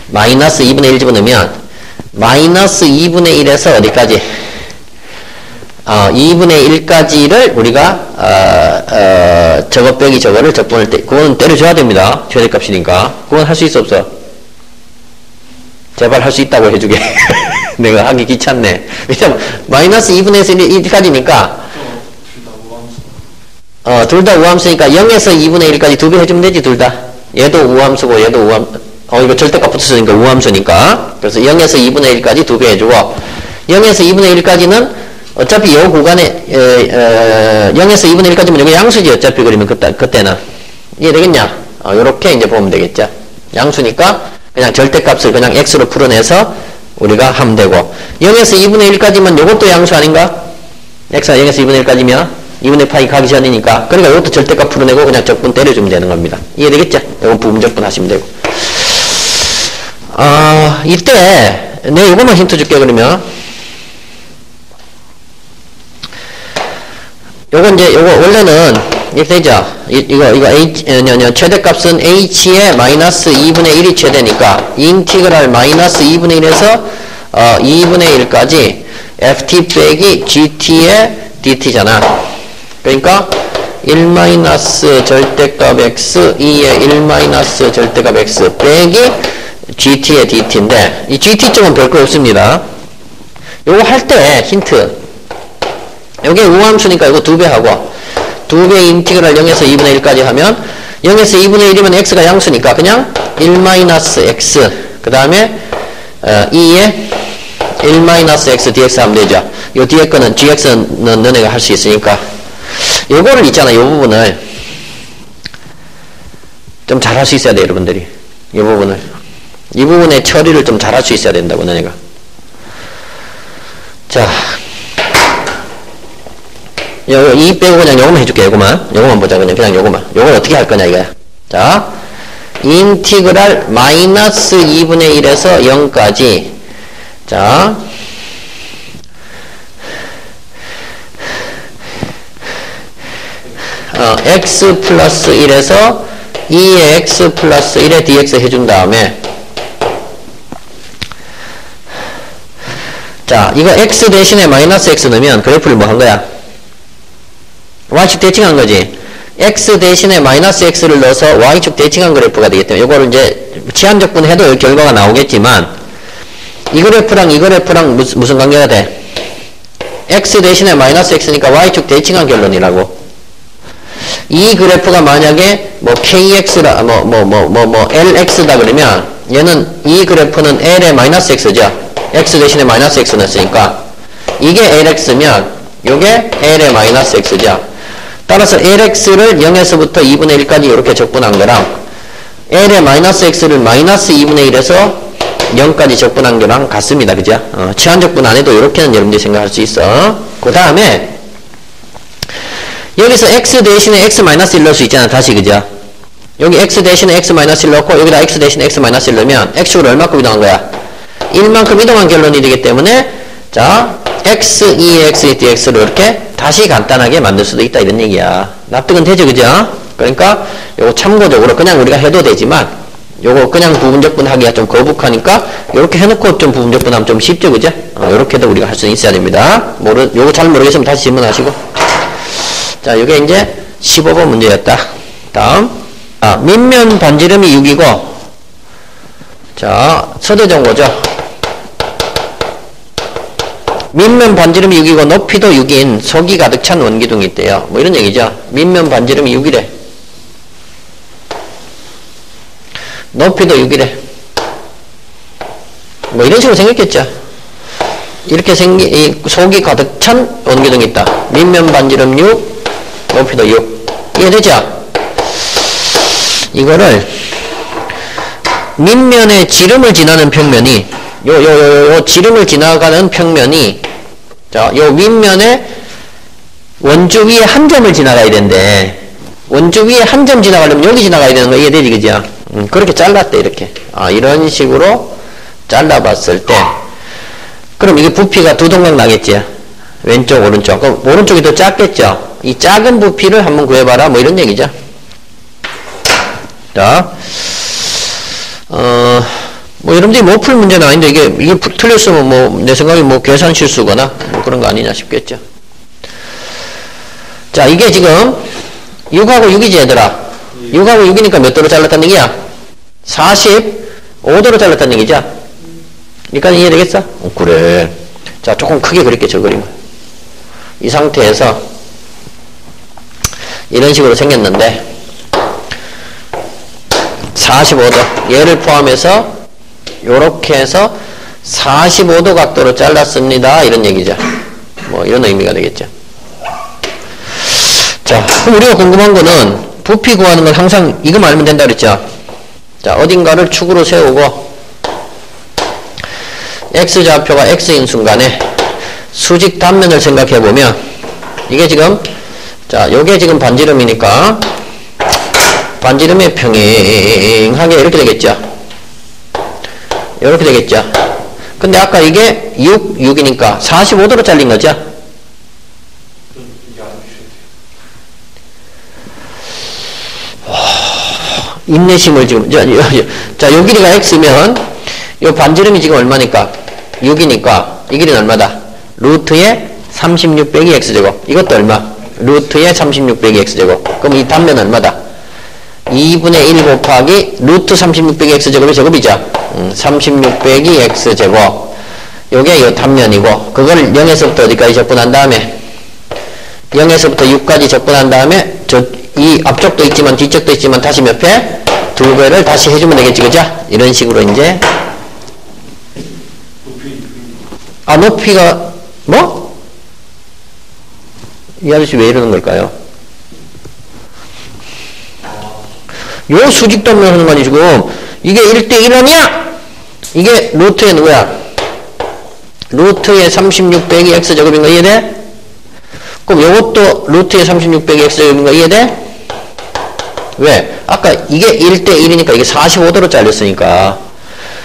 마이너스 2분의 1 집어넣으면 마이너스 2분의 1에서 어디까지? 2분의 1까지를 우리가 저거 빼기 저거를 적분을 그거는 때려줘야 됩니다. 최대값이니까. 그건 할 수 있어 없어? 제발 할 수 있다고 해주게. 내가 하기 귀찮네. 왜냐면 마이너스 2분의 1까지니까 둘 다 우함수니까 0에서 2분의 1까지 두 배 해주면 되지. 둘 다. 얘도 우함수고 얘도 우함수. 이거 절대값 붙었으니까 우함수니까. 그래서 0에서 2분의 1까지 두 배 해주고 0에서 2분의 1까지는 어차피 요 구간에 0에서 2분의 1까지면 여기 양수지. 어차피 그러면 그때는 이해되겠냐? 요렇게 이제 보면 되겠죠. 양수니까 그냥 절대값을 그냥 x로 풀어내서 우리가 하면 되고 0에서 2분의 1까지면 요것도 양수 아닌가? x가 0에서 2분의 1까지면 2분의 파이 가기 전이니까 그러니까 이것도 절대값 풀어내고 그냥 적분 때려주면 되는 겁니다. 이해되겠죠? 이건 부분적분 하시면 되고 이때 내가 이것만 힌트 줄게. 그러면 요거 원래는 이렇게 되죠. 이거 최대값은 h의 마이너스 2분의 1이 최대니까 인티그랄 마이너스 2분의 1에서 2분의 1까지 ft 빼기 gt의 dt잖아. 그러니까 1 마이너스 절대값 x 2의 1 마이너스 절대값 x 빼기 gt의 dt인데 이 gt 쪽은 별거 없습니다. 요거 할 때 힌트 여기 우함수니까 이거 2배 하고 2배 인티그랄 0에서 2분의 1까지 하면 0에서 2분의 1이면 x가 양수니까 그냥 1 마이너스 x 그 다음에 2의 1 마이너스 x dx 하면 되죠. 요 뒤에 거는 gx는 너네가 할 수 있으니까 요거를 있잖아. 요 부분을 좀 잘 할 수 있어야 돼. 여러분들이 이 부분의 처리를 좀 잘 할 수 있어야 된다고 너네가. 자 이 빼고 그냥 요거만 해줄게. 요거만 보자. 그냥 요거만. 요걸 어떻게 할 거냐 이거야. 자, 인티그랄 마이너스 2분의 1에서 0까지. 자, x 플러스 1에서 2의 x 플러스 1의 dx 해준 다음에 자, 이거 x 대신에 마이너스 x 넣으면 그래프를 뭐 한 거야? y축 대칭한 거지. x 대신에 마이너스 x를 넣어서 y축 대칭한 그래프가 되기 때문에 이거를 이제 치환적분 해도 결과가 나오겠지만 이 그래프랑 이 그래프랑 무슨 관계가 돼? x 대신에 마이너스 x니까 y축 대칭한 결론이라고. 이 그래프가 만약에 뭐 kx라 lx다 그러면 얘는 이 그래프는 l의 마이너스 x죠. x 대신에 마이너스 x 넣었으니까 이게 lx면 요게 l의 마이너스 x죠. 따라서 lx를 0에서부터 2분의 1까지 이렇게 적분한 거랑 l의 마이너스 x를 마이너스 2분의 1에서 0까지 적분한 거랑 같습니다. 그죠? 치환적분 안 해도 이렇게는 여러분들이 생각할 수 있어. 그 다음에 여기서 x 대신에 x 마이너스 1 넣을 수 있잖아. 다시 그죠? 여기 x 대신에 x 마이너스 1 넣고 여기다 x 대신에 x 마이너스 1 넣으면 x축을 얼마큼 이동한 거야? 1만큼 이동한 결론이 되기 때문에 자 x, 2x, dx를 이렇게 다시 간단하게 만들 수도 있다 이런 얘기야. 납득은 되죠, 그죠? 그러니까 요거 참고적으로 그냥 우리가 해도 되지만 요거 그냥 부분적분 하기가 좀 거북하니까 요렇게 해놓고 좀 부분적분 하면 좀 쉽죠, 그죠? 요렇게도 우리가 할 수는 있어야 됩니다. 요거 잘 모르겠으면 다시 질문하시고. 자, 요게 이제 15번 문제였다. 다음 밑면 반지름이 6이고 자 서대정보죠. 밑면 반지름이 6이고 높이도 6인 속이 가득 찬 원기둥이 있대요. 뭐 이런 얘기죠. 밑면 반지름이 6이래. 높이도 6이래. 뭐 이런 식으로 생겼겠죠. 이렇게 속이 가득 찬 원기둥이 있다. 밑면 반지름 6, 높이도 6. 이해되죠? 이거를 밑면에 지름을 지나는 평면이 요 지름을 지나가는 평면이 자, 요 밑면에 원주 위에 한 점을 지나가야 되는데 원주 위에 한 점 지나가려면 여기 지나가야 되는 거 이해되지, 그죠? 그렇게 잘랐대, 이렇게. 이런 식으로 잘라봤을 때, 그럼 이게 부피가 두 동강 나겠지? 왼쪽, 오른쪽. 그럼 오른쪽이 더 작겠죠? 이 작은 부피를 한번 구해봐라, 뭐 이런 얘기죠. 자, 뭐 여러분들이 못 풀 문제는 아닌데, 이게 틀렸으면 뭐, 내 생각에 뭐 계산 실수거나, 뭐 그런 거 아니냐 싶겠죠. 자, 이게 지금 6하고 6이지, 얘들아. 6하고 6이니까 몇 도로 잘랐다는 얘기야? 45도로 잘랐다는 얘기죠? 여기까지 이해되겠어? 그래. 자, 조금 크게 그릴게, 저 그림을. 이 상태에서 이런 식으로 생겼는데 45도, 얘를 포함해서 요렇게 해서 45도 각도로 잘랐습니다, 이런 얘기죠. 뭐 이런 의미가 되겠죠. 자, 그럼 우리가 궁금한 거는 부피 구하는 건 항상 이거만 알면 된다 그랬죠. 자, 어딘가를 축으로 세우고 x좌표가 x인 순간에 수직 단면을 생각해 보면 이게 지금, 자, 요게 지금 반지름이니까 반지름에 평행하게 이렇게 되겠죠. 이렇게 되겠죠. 근데 아까 이게 6이니까 45도로 잘린 거죠. 인내심을 지금, 자, 요 길이가 x면 요 반지름이 지금 얼마니까? 6이니까 이 길이는 얼마다? 루트의 36 빼기 x제곱. 이것도 얼마? 루트의 36 빼기 x제곱. 그럼 이 단면 얼마다? 2분의 1 곱하기 루트 36 빼기 x제곱의 제곱이죠. 36 빼기 x제곱. 요게 요 단면이고, 그걸 0에서부터 어디까지 적분한 다음에 0에서부터 6까지 적분한 다음에 이 앞쪽도 있지만 뒤쪽도 있지만 다시 몇 배? 2배를 다시 해주면 되겠지, 그죠? 이런 식으로 이제. 높이가 뭐? 이 아저씨 왜 이러는 걸까요? 요 수직단면 하는 거 아니 지금 이게 1대1 아니야? 이게 루트의 누구야? 루트의 36 빼기 x제곱인 거 이해돼? 그럼 요것도 루트의 36 빼기 x제곱인 거 이해돼? 왜? 아까 이게 1대1이니까 이게 45도로 잘렸으니까.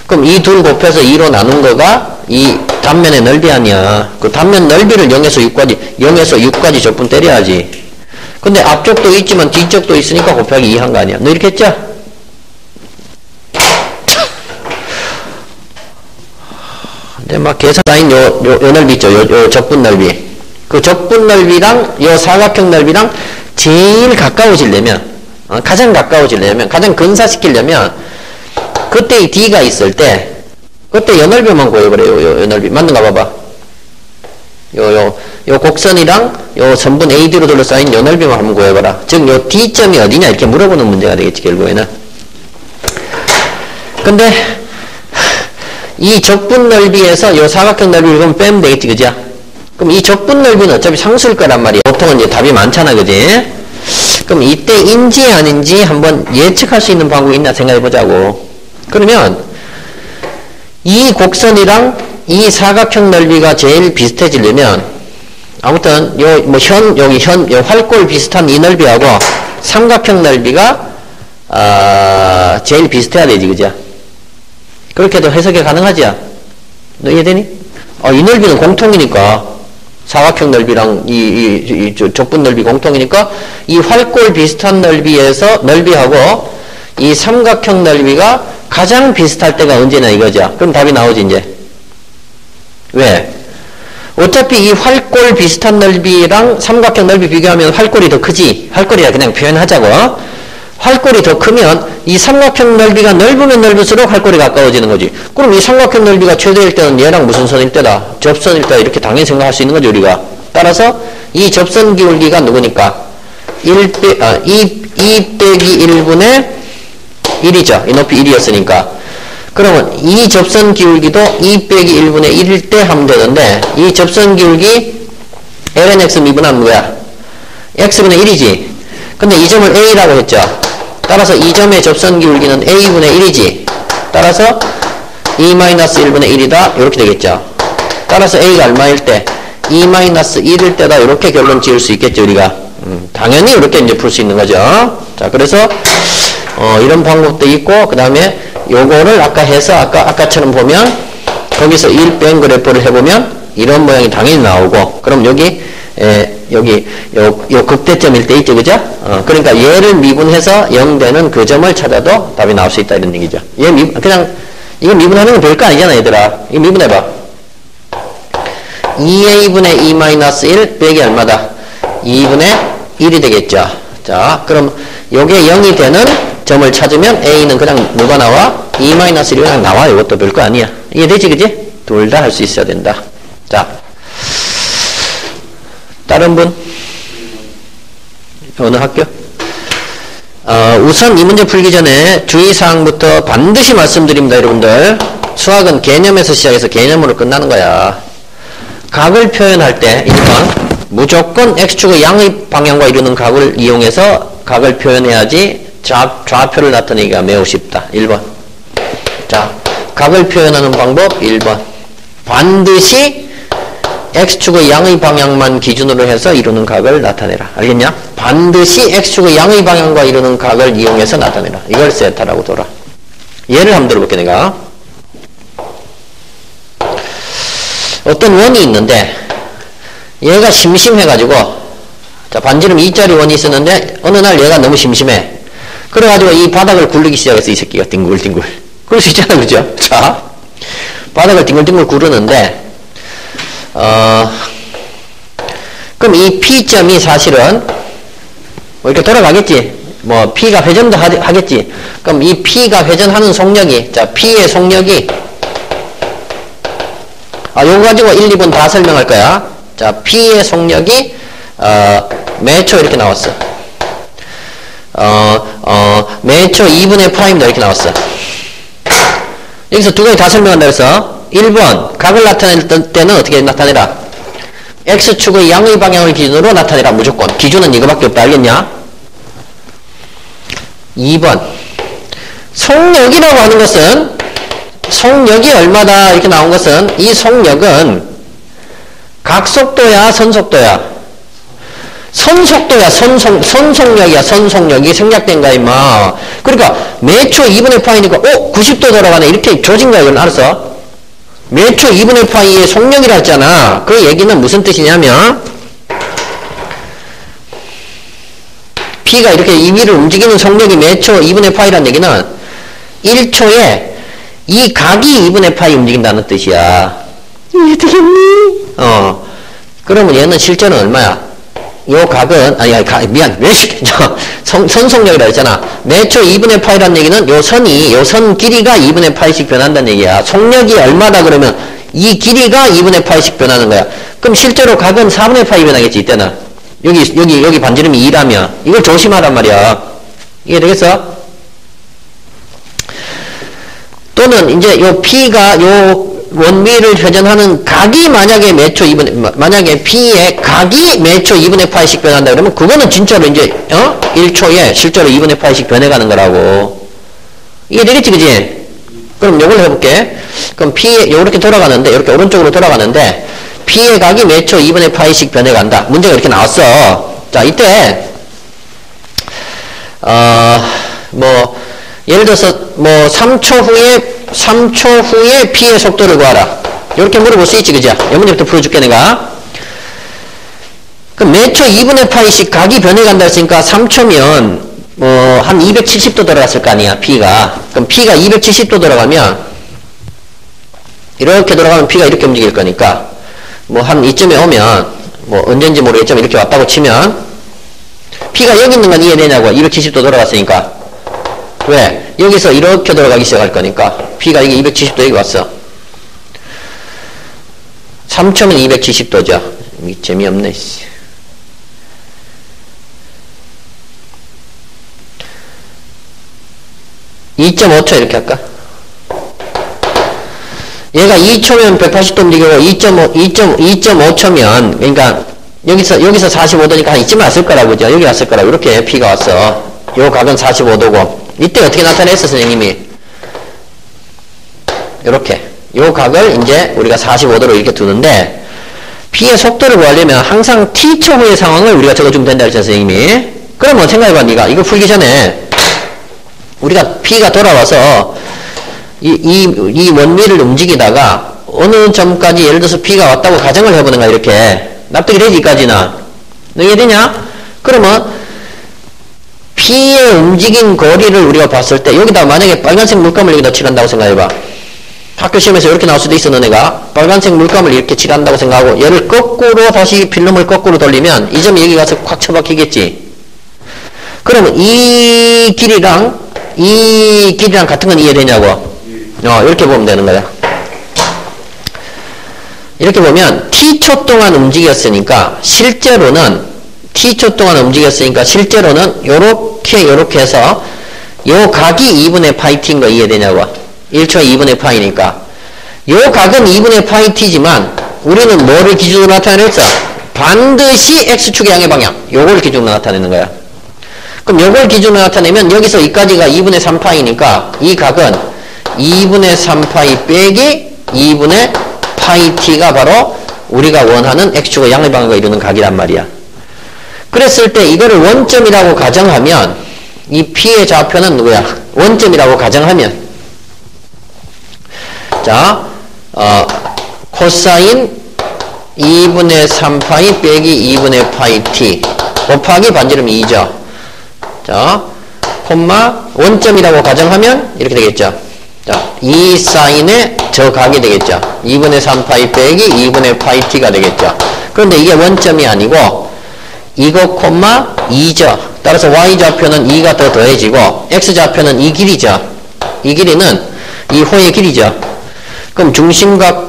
그럼 이 둘 곱해서 2로 나눈 거가 이 단면의 넓이 아니야. 그 단면 넓이를 0에서 6까지 적분 때려야지. 근데 앞쪽도 있지만 뒤쪽도 있으니까 곱하기 2 한 거 아니야. 너 이렇게 했죠? 근데 막 계산라인 요 넓이 있죠. 요 적분 넓이. 그 적분 넓이랑 요 사각형 넓이랑 제일 가까워지려면, 가장 가까워지려면, 가장 근사시키려면, 그때 이 D가 있을 때, 그때 요 넓이만 구해버려요. 요 넓이. 맞는가 봐봐. 요 곡선이랑 요 선분 AD로 둘러싸인 요 넓이만 한번 구해봐라. 즉, 요 D점이 어디냐 이렇게 물어보는 문제가 되겠지, 결국에는. 근데, 이 적분 넓이에서 요 사각형 넓이를 그럼 빼면 되겠지, 그죠? 그럼 이 적분 넓이는 어차피 상수일 거란 말이야. 보통은 이제 답이 많잖아, 그지? 그럼 이때인지 아닌지 한번 예측할 수 있는 방법이 있나 생각해보자고. 그러면, 이 곡선이랑 이 사각형 넓이가 제일 비슷해지려면, 아무튼, 여기 활골 비슷한 이 넓이하고 삼각형 넓이가, 제일 비슷해야 되지, 그죠? 그렇게도 해석이 가능하지? 너 이해되니? 이 넓이는 공통이니까, 사각형 넓이랑 이 적분 넓이 공통이니까, 이 활골 비슷한 넓이하고 이 삼각형 넓이가 가장 비슷할 때가 언제나 이거죠. 그럼 답이 나오지, 이제. 왜? 어차피 이 활골 비슷한 넓이랑 삼각형 넓이 비교하면 활골이 더 크지. 활골이라 그냥 표현하자고. 활골이 더 크면 이 삼각형 넓이가 넓으면 넓을수록 활골이 가까워지는 거지. 그럼 이 삼각형 넓이가 최대일 때는 얘랑 무슨 선일 때다? 접선일 때다. 이렇게 당연히 생각할 수 있는 거죠, 우리가. 따라서 이 접선 기울기가 누구니까? 2 빼기 1분의 1이죠. 이 높이 1이었으니까. 그러면 이 접선 기울기도 2 빼기 1분의 1일 때 하면 되는데, 이 접선 기울기 ln x 미분하면 뭐야? x분의 1이지. 근데 이 점을 a라고 했죠. 따라서 이 점의 접선 기울기는 a분의 1이지. 따라서 2-1분의 1이다. 이렇게 되겠죠. 따라서 a가 얼마일 때? 2-1일 때다. 이렇게 결론 지을 수 있겠죠, 우리가. 당연히 이렇게 이제 풀 수 있는 거죠. 자, 그래서 이런 방법도 있고, 그 다음에 요거를 아까 해서, 아까처럼 보면, 거기서 1뺀 그래프를 해보면, 이런 모양이 당연히 나오고, 그럼 여기, 요 극대점일 때 있죠, 그죠? 그러니까 얘를 미분해서 0 되는 그 점을 찾아도 답이 나올 수 있다, 이런 얘기죠. 그냥, 이거 미분하는 건 별거 아니잖아, 얘들아. 이거 미분해봐. 2a분의 2-1 빼기 얼마다? 2분의 1이 되겠죠. 자, 그럼 요게 0이 되는 점을 찾으면 a는 그냥 뭐가 나와? 2-1이 그냥 나와. 이것도 별거 아니야. 이게 되지, 그지? 둘 다 할 수 있어야 된다. 자, 다른 분? 어느 학교? 우선 이 문제 풀기 전에 주의사항부터 반드시 말씀드립니다, 여러분들. 수학은 개념에서 시작해서 개념으로 끝나는 거야. 각을 표현할 때 1번 무조건 x축의 양의 방향과 이루는 각을 이용해서 각을 표현해야지 좌표를 나타내기가 매우 쉽다. 1번. 자, 각을 표현하는 방법 1번. 반드시 x축의 양의 방향만 기준으로 해서 이루는 각을 나타내라. 알겠냐? 반드시 x축의 양의 방향과 이루는 각을 이용해서 나타내라. 이걸 세타라고 둬라. 예를 한번 들어볼게, 내가. 어떤 원이 있는데 얘가 심심해가지고, 자, 반지름 2짜리 원이 있었는데 어느 날 얘가 너무 심심해. 그래가지고 이 바닥을 굴리기 시작했어, 이 새끼가. 뒹굴뒹굴. 그럴 수 있잖아, 그죠? 자, 바닥을 뒹굴뒹굴 구르는데 그럼 이 P점이 사실은 뭐 이렇게 돌아가겠지. 뭐 P가 회전도 하겠지. 그럼 이 P가 회전하는 속력이, 자, P의 속력이, 요거 가지고 1, 2번 다 설명할 거야. 자, P의 속력이 매초 이렇게 나왔어. 매초 2분의 프라임이다 이렇게 나왔어. 여기서 두 가지 다 설명한다 그래서 1번 각을 나타낼 때는 어떻게 나타내라? X축의 양의 방향을 기준으로 나타내라. 무조건. 기준은 이거밖에 없다. 알겠냐? 2번 속력이라고 하는 것은, 속력이 얼마다 이렇게 나온 것은, 이 속력은 각속도야 선속도야? 선속도야. 선속력이야. 선속력이 생략된 거야 임마. 그러니까 매초 2분의 파이니까 90도 돌아가네 이렇게 조진 거야. 이건 알았어? 매초 2분의 파이의 속력이라 했잖아. 그 얘기는 무슨 뜻이냐면 P가 이렇게 이 위를 움직이는 속력이 매초 2분의 파이라는 얘기는 1초에 이 각이 2분의 파이 움직인다는 뜻이야. 이해되겠니? 그러면 얘는 실제는 얼마야? 요 각은, 미안, 왜 선속력이라 했잖아. 매초 2분의 파이라는 얘기는 요 선 길이가 2분의 파이씩 변한다는 얘기야. 속력이 얼마다 그러면 이 길이가 2분의 파이씩 변하는 거야. 그럼 실제로 각은 4분의 파이 변하겠지, 이때는. 여기 반지름이 2라면. 이걸 조심하란 말이야. 이해되겠어? 또는 이제 요 P가 요 원위를 회전하는 각이 만약에 만약에 P의 각이 매초 2분의 파이씩 변한다 그러면 그거는 진짜로 이제 1초에 실제로 2분의 파이씩 변해가는 거라고. 이해되겠지, 그지? 그럼 요걸 해볼게. 그럼 P의 요렇게 돌아가는데, 이렇게 오른쪽으로 돌아가는데 P의 각이 매초 2분의 파이씩 변해간다. 문제가 이렇게 나왔어. 자, 이때 예를 들어서 3초 후에 P의 속도를 구하라. 이렇게 물어볼 수 있지, 그죠? 이 문제부터 풀어줄게, 내가. 그럼 매초 2분의 파이씩 각이 변해간다 했으니까 3초면 한 270도 돌아갔을 거 아니야, P가. 그럼 P가 270도 돌아가면 이렇게 돌아가면 P가 이렇게 움직일 거니까 한 이쯤에 오면 언젠지 모르겠지만 이렇게 왔다고 치면 P가 여기 있는 건 이해되냐고. 270도 돌아갔으니까. 왜? 여기서 이렇게 돌아가기 시작할 거니까 P가 이게 270도 여기 왔어. 3초면 270도죠. 재미없네. 2.5초 이렇게 할까? 얘가 2초면 180도 움직이고 2.5초면 그러니까 여기서 45도니까 한 이쯤 왔을 거라고, 그죠? 여기 왔을 거라고. 이렇게 P가 왔어. 요 각은 45도고 이때 어떻게 나타냈어, 선생님이? 이렇게. 요 각을 이제 우리가 45도로 이렇게 두는데 P의 속도를 구하려면 항상 T초 후의 상황을 우리가 적어주면 된다 그랬잖아, 선생님이. 그러면 생각해봐, 네가. 이거 풀기 전에 우리가 P가 돌아와서 이 원리를 움직이다가 어느 점까지 예를 들어서 P가 왔다고 가정을 해보는 거야. 이렇게 납득이 되지 이까지는. 이해되냐? 그러면 P의 움직인 거리를 우리가 봤을 때 여기다 만약에 빨간색 물감을 여기다 칠한다고 생각해봐. 학교 시험에서 이렇게 나올 수도 있어. 너네가 빨간색 물감을 이렇게 칠한다고 생각하고 얘를 거꾸로 다시 필름을 거꾸로 돌리면 이 점이 여기 가서 콱 처박히겠지. 그러면 이 길이랑 같은 건 이해되냐고. 이렇게 보면 되는 거야. 이렇게 보면 t초 동안 움직였으니까 실제로는 t초 동안 움직였으니까 실제로는 요렇게 해서 요 각이 2분의 파이 t인 거 이해되냐고. 1초에 2분의 파이니까 요 각은 2분의 파이 t지만 우리는 뭐를 기준으로 나타내랬어? 반드시 x축의 양의 방향 요걸 기준으로 나타내는 거야. 그럼 요걸 기준으로 나타내면 여기서 여기까지가 2분의 3파이니까 이 각은 2분의 3파이 빼기 2분의 파이 t가 바로 우리가 원하는 x축의 양의 방향을 이루는 각이란 말이야. 그랬을 때 이거를 원점이라고 가정하면 이 p의 좌표는 누구야? 원점이라고 가정하면 자, 코사인 2분의 3파이 빼기 2분의 파이 t 곱하기 반지름 2죠. 자, 콤마 원점이라고 가정하면 이렇게 되겠죠. 자, 2 사인의 저 각이 되겠죠. 2분의 3파이 빼기 2분의 파이 t가 되겠죠. 그런데 이게 원점이 아니고 이거 콤마 2죠. 따라서 y좌표는 2가 더 더해지고 x좌표는 이 길이죠. 이 길이는 이 호의 길이죠. 그럼 중심각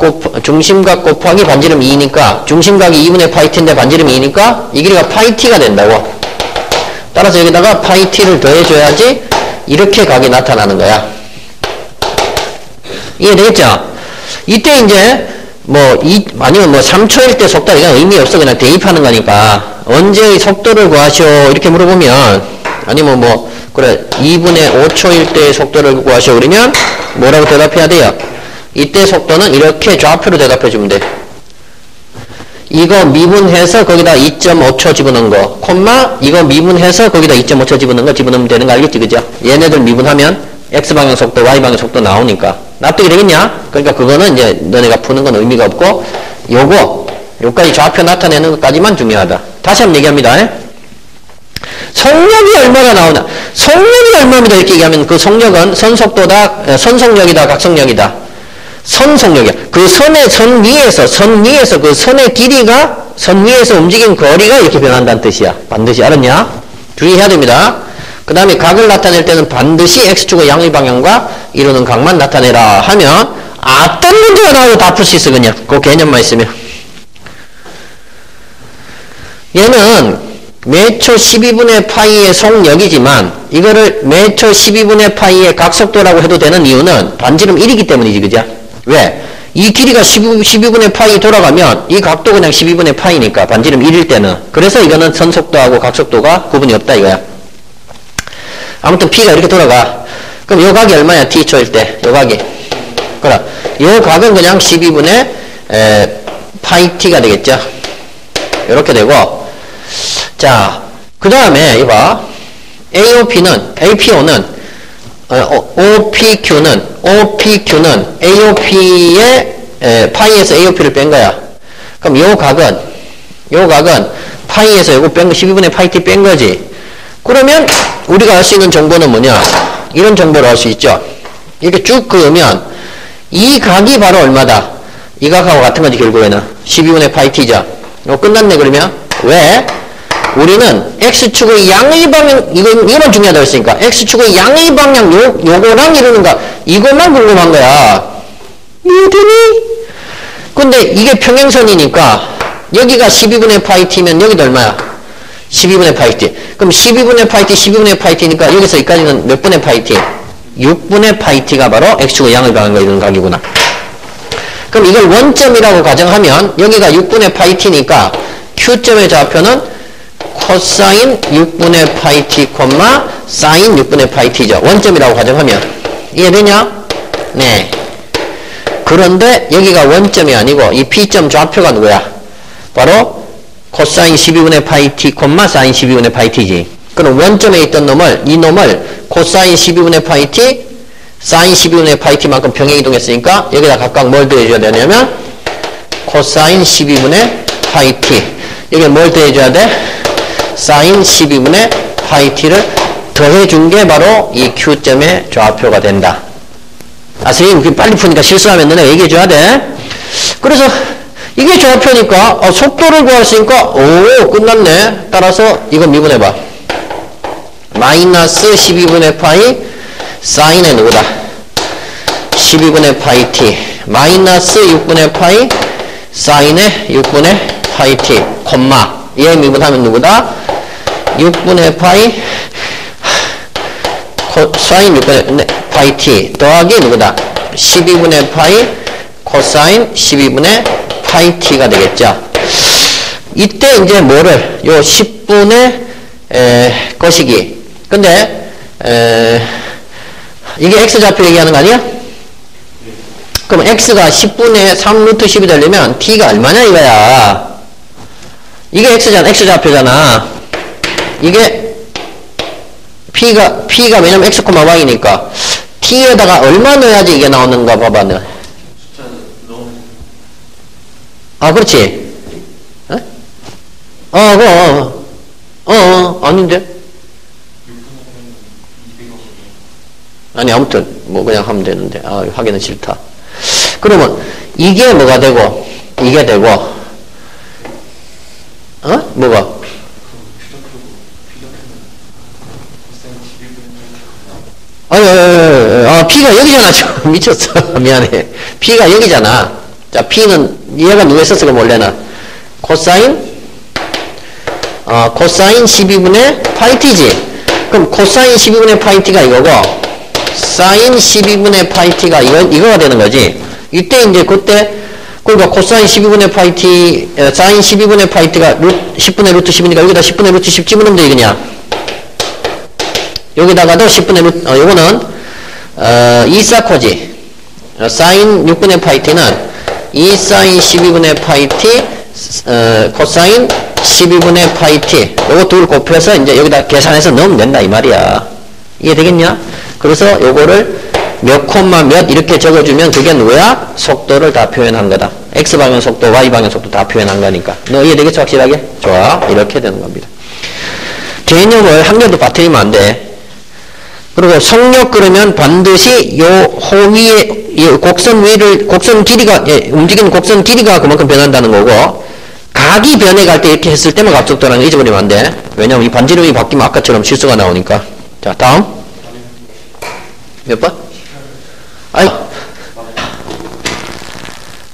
곱하기 반지름 2니까 중심각이 2분의 파이 t인데 반지름 2니까 이 길이가 파이 t가 된다고. 따라서 여기다가 파이 t를 더해줘야지 이렇게 각이 나타나는 거야. 이해되겠죠? 이때 이제 아니면 3초일 때 속도 이건 의미 없어. 그냥 대입하는 거니까 언제의 속도를 구하시오 이렇게 물어보면 아니면 그래 2분의 5초일 때의 속도를 구하시오 그러면 뭐라고 대답해야 돼요? 이때 속도는 이렇게 좌표로 대답해 주면 돼. 이거 미분해서 거기다 2.5초 집어넣은 거, 콤마 이거 미분해서 거기다 2.5초 집어넣으면 되는 거 알겠지, 그죠? 얘네들 미분하면 x방향 속도, y방향 속도 나오니까 납득이 되겠냐? 그러니까 그거는 이제 너네가 푸는 건 의미가 없고 요까지 좌표 나타내는 것까지만 중요하다. 다시 한번 얘기합니다. 속력이 얼마나 나오나? 속력이 얼마입니다 이렇게 얘기하면 그 속력은 선속도다, 선속력이다, 각속력이다. 선속력이야. 그 선 위에서 그 선의 길이가 선 위에서 움직인 거리가 이렇게 변한다는 뜻이야. 반드시 알았냐? 주의해야 됩니다. 그 다음에 각을 나타낼 때는 반드시 x축의 양의 방향과 이루는 각만 나타내라 하면 어떤 문제가 나와도 다 풀 수 있어 그냥. 그 개념만 있으면. 얘는 매초 12분의 파이의 속력이지만 이거를 매초 12분의 파이의 각속도라고 해도 되는 이유는 반지름 1이기 때문이지, 그죠? 왜? 이 길이가 12분의 파이 돌아가면 이 각도 그냥 12분의 파이니까 반지름 1일 때는. 그래서 이거는 선속도하고 각속도가 구분이 없다 이거야. 아무튼 P가 이렇게 돌아가. 그럼 요 각이 얼마야? T초일 때. 요 각이. 그럼 요 각은 그냥 12분의 파이 T가 되겠죠. 이렇게 되고. 자, 그 다음에 이봐. APO는 OPQ는 AOP의 파이에서 AOP를 뺀 거야. 그럼 요 각은 파이에서 요거 뺀 거 12분의 파이 T 뺀 거지. 그러면 우리가 알 수 있는 정보는 뭐냐? 이런 정보를 알 수 있죠. 이렇게 쭉 그으면 이 각이 바로 얼마다? 이 각하고 같은 거지 결국에는. 12분의 파이 T죠. 이거 끝났네 그러면. 왜? 우리는 X축의 양의 방향, 이건 중요하다고 했으니까, X축의 양의 방향, 요거랑 이러는가, 이것만 궁금한 거야. 이해되니? 근데 이게 평행선이니까, 여기가 12분의 파이 t면 여기도 얼마야? 12분의 파이 t. 그럼 12분의 파이 t, 12분의 파이 t니까 여기서 여기까지는 몇 분의 파이 t? 6분의 파이 t가 바로 X축의 양의 방향과 이루는 각이구나. 그럼 이걸 원점이라고 가정하면, 여기가 6분의 파이 t니까, Q점의 좌표는 코사인 6분의 파이 t, 사인 6분의 파이 t죠. 원점이라고 가정하면. 이해되냐? 네. 그런데 여기가 원점이 아니고 이 P점 좌표가 누구야? 바로 코사인 12분의 파이 t, 사인 12분의 파이 t지. 그럼 원점에 있던 놈을, 이 놈을 코사인 12분의 파이 t, 사인 12분의 파이 t만큼 평행이동했으니까 여기다 각각 뭘 더해줘야 되냐면 코사인 12분의 파이 t. 여기 뭘 더해줘야 돼? 사인 12분의 파이 t를 더해준 게 바로 이 Q점의 좌표가 된다. 아, 선생님, 빨리 푸니까 실수하면 너네 얘기해줘야 돼. 그래서 이게 좌표니까 속도를 구할 수 있으니까 오, 끝났네. 따라서 이거 미분해봐. 마이너스 12분의 파이 사인의 누구다? 12분의 파이 t 마이너스 6분의 파이 사인의 6분의 파이 t 콤마 얘 미분하면 누구다? 6분의 파이 사인 6분의 파이 t 더하기 누구다? 12분의 파이 코사인 12분의 파이 t가 되겠죠. 이때 이제 뭐를 요 10분의 거시기. 근데 이게 x좌표 얘기하는 거 아니야? 그럼 x가 10분의 3 루트 10이 되려면 t가 얼마냐 이거야. 이게 x잖아. x좌표잖아. 이게 p가 왜냐면 x, y니까 t에다가 얼마 넣어야지 이게 나오는가 봐봐. 너. 아, 그렇지. 아닌데? 아니, 아무튼 뭐 그냥 하면 되는데 하기는 싫다. 그러면 이게 뭐가 되고 이게 되고 뭐가? P가 여기잖아. 지금 미쳤어. 미안해. P가 여기잖아. 자, P는 얘가 누가 있었을까 원래는 코사인 12분의 파이 t지. 그럼 코사인 12분의 파이 t가 이거고 사인 12분의 파이 t가 이거가 되는 거지. 이때 이제 그때 그러니까 코사인 12분의 파이 t 사인 12분의 파이 t가 10분의 루트 10이니까 여기다 10분의 루트 10 집어넣으면 되겠냐. 여기다가도 10분의 루트 요거는 2사코지. 사인 6분의 파이 t는 2 사인 12분의 파이 t 코사인 12분의 파이 t 요거 둘 곱해서 이제 여기다 계산해서 넣으면 된다 이 말이야. 이게 되겠냐? 그래서 요거를 몇 콤마 몇 이렇게 적어주면 그게 누구야? 속도를 다 표현한 거다. x방향 속도, y방향 속도 다 표현한 거니까. 너 이해되겠죠? 확실하게? 좋아. 이렇게 되는 겁니다. 개념을 한 개도 빠뜨리면 안 돼. 그리고 속력 그러면 반드시 요 호위의 곡선 위를 곡선 길이가 움직이는 곡선 길이가 그만큼 변한다는 거고 각이 변해갈 때 이렇게 했을 때만 각속도라는 거 잊어버리면 안 돼. 왜냐면 이 반지름이 바뀌면 아까처럼 실수가 나오니까. 자, 다음 몇 번?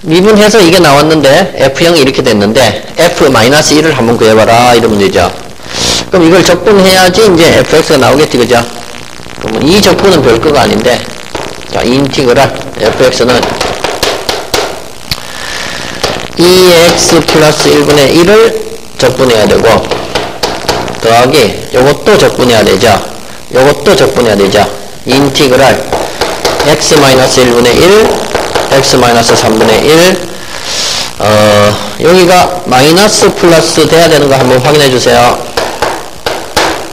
미분해서 이게 나왔는데 F형이 이렇게 됐는데 F-1을 한번 구해봐라 이러면 되죠. 그럼 이걸 적분해야지 이제 fx가 나오겠지, 그죠? 그러면 이 적분은 별거가 아닌데, 자, 인티그랄 fx는 2x 플러스 1분의 1을 적분해야 되고, 더하기 요것도 적분해야 되죠. 요것도 적분해야 되죠. 인티그랄 x 마이너스 1분의 1, x 마이너스 3분의 1, 여기가 마이너스 플러스 돼야 되는 거 한번 확인해 주세요.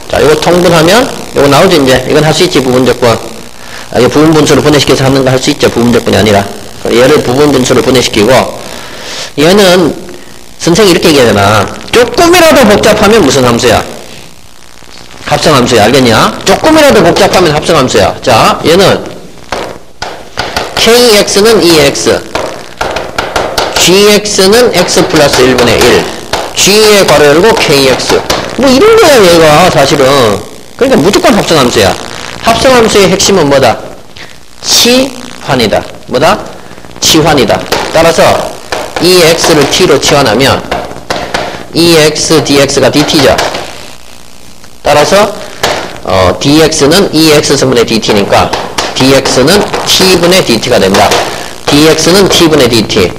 자, 이거 통분하면 이거 나오죠. 이제 이건 할 수 있지. 부분적분. 이게 부분분수를 분해시켜서 하는 거 할 수 있죠. 부분적분이 아니라 얘를 부분분수를 분해시키고 얘는 선생이 이렇게 얘기하잖아. 조금이라도 복잡하면 무슨 함수야? 합성함수야. 알겠냐? 조금이라도 복잡하면 합성함수야. 자, 얘는 kx는 2x, gx는 x 플러스 1분의 1, g의 괄호 열고 kx. 뭐 이런 거야 얘가 사실은. 그러니까 무조건 합성함수야. 합성함수의 핵심은 뭐다? 치환이다. 뭐다? 치환이다. 따라서 2x를 t로 치환하면 2x dx가 dt죠. 따라서 dx는 2x분의 dt니까 dx는 t분의 dt가 된다. dx는 t분의 dt.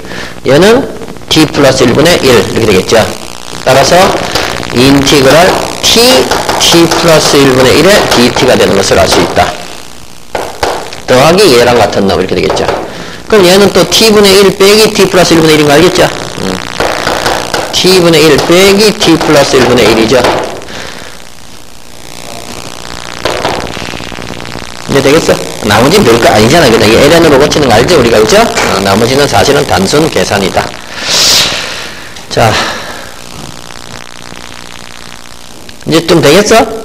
얘는 t 플러스 1분의 1 이렇게 되겠죠. 따라서 인티그랄 t 플러스 1분의 1의 dt가 되는 것을 알 수 있다. 더하기 얘랑 같은 놈 이렇게 되겠죠. 그럼 얘는 또 t분의 1 빼기 t 플러스 1분의 1인 거 알겠죠? t분의 1 빼기 t 플러스 1분의 1이죠. 이제 되겠어? 나머지는 별거 아니잖아. 그죠? 이게 ln으로 고치는 거 알지? 우리가, 그죠? 나머지는 사실은 단순 계산이다. 자. 이제 좀 되겠어?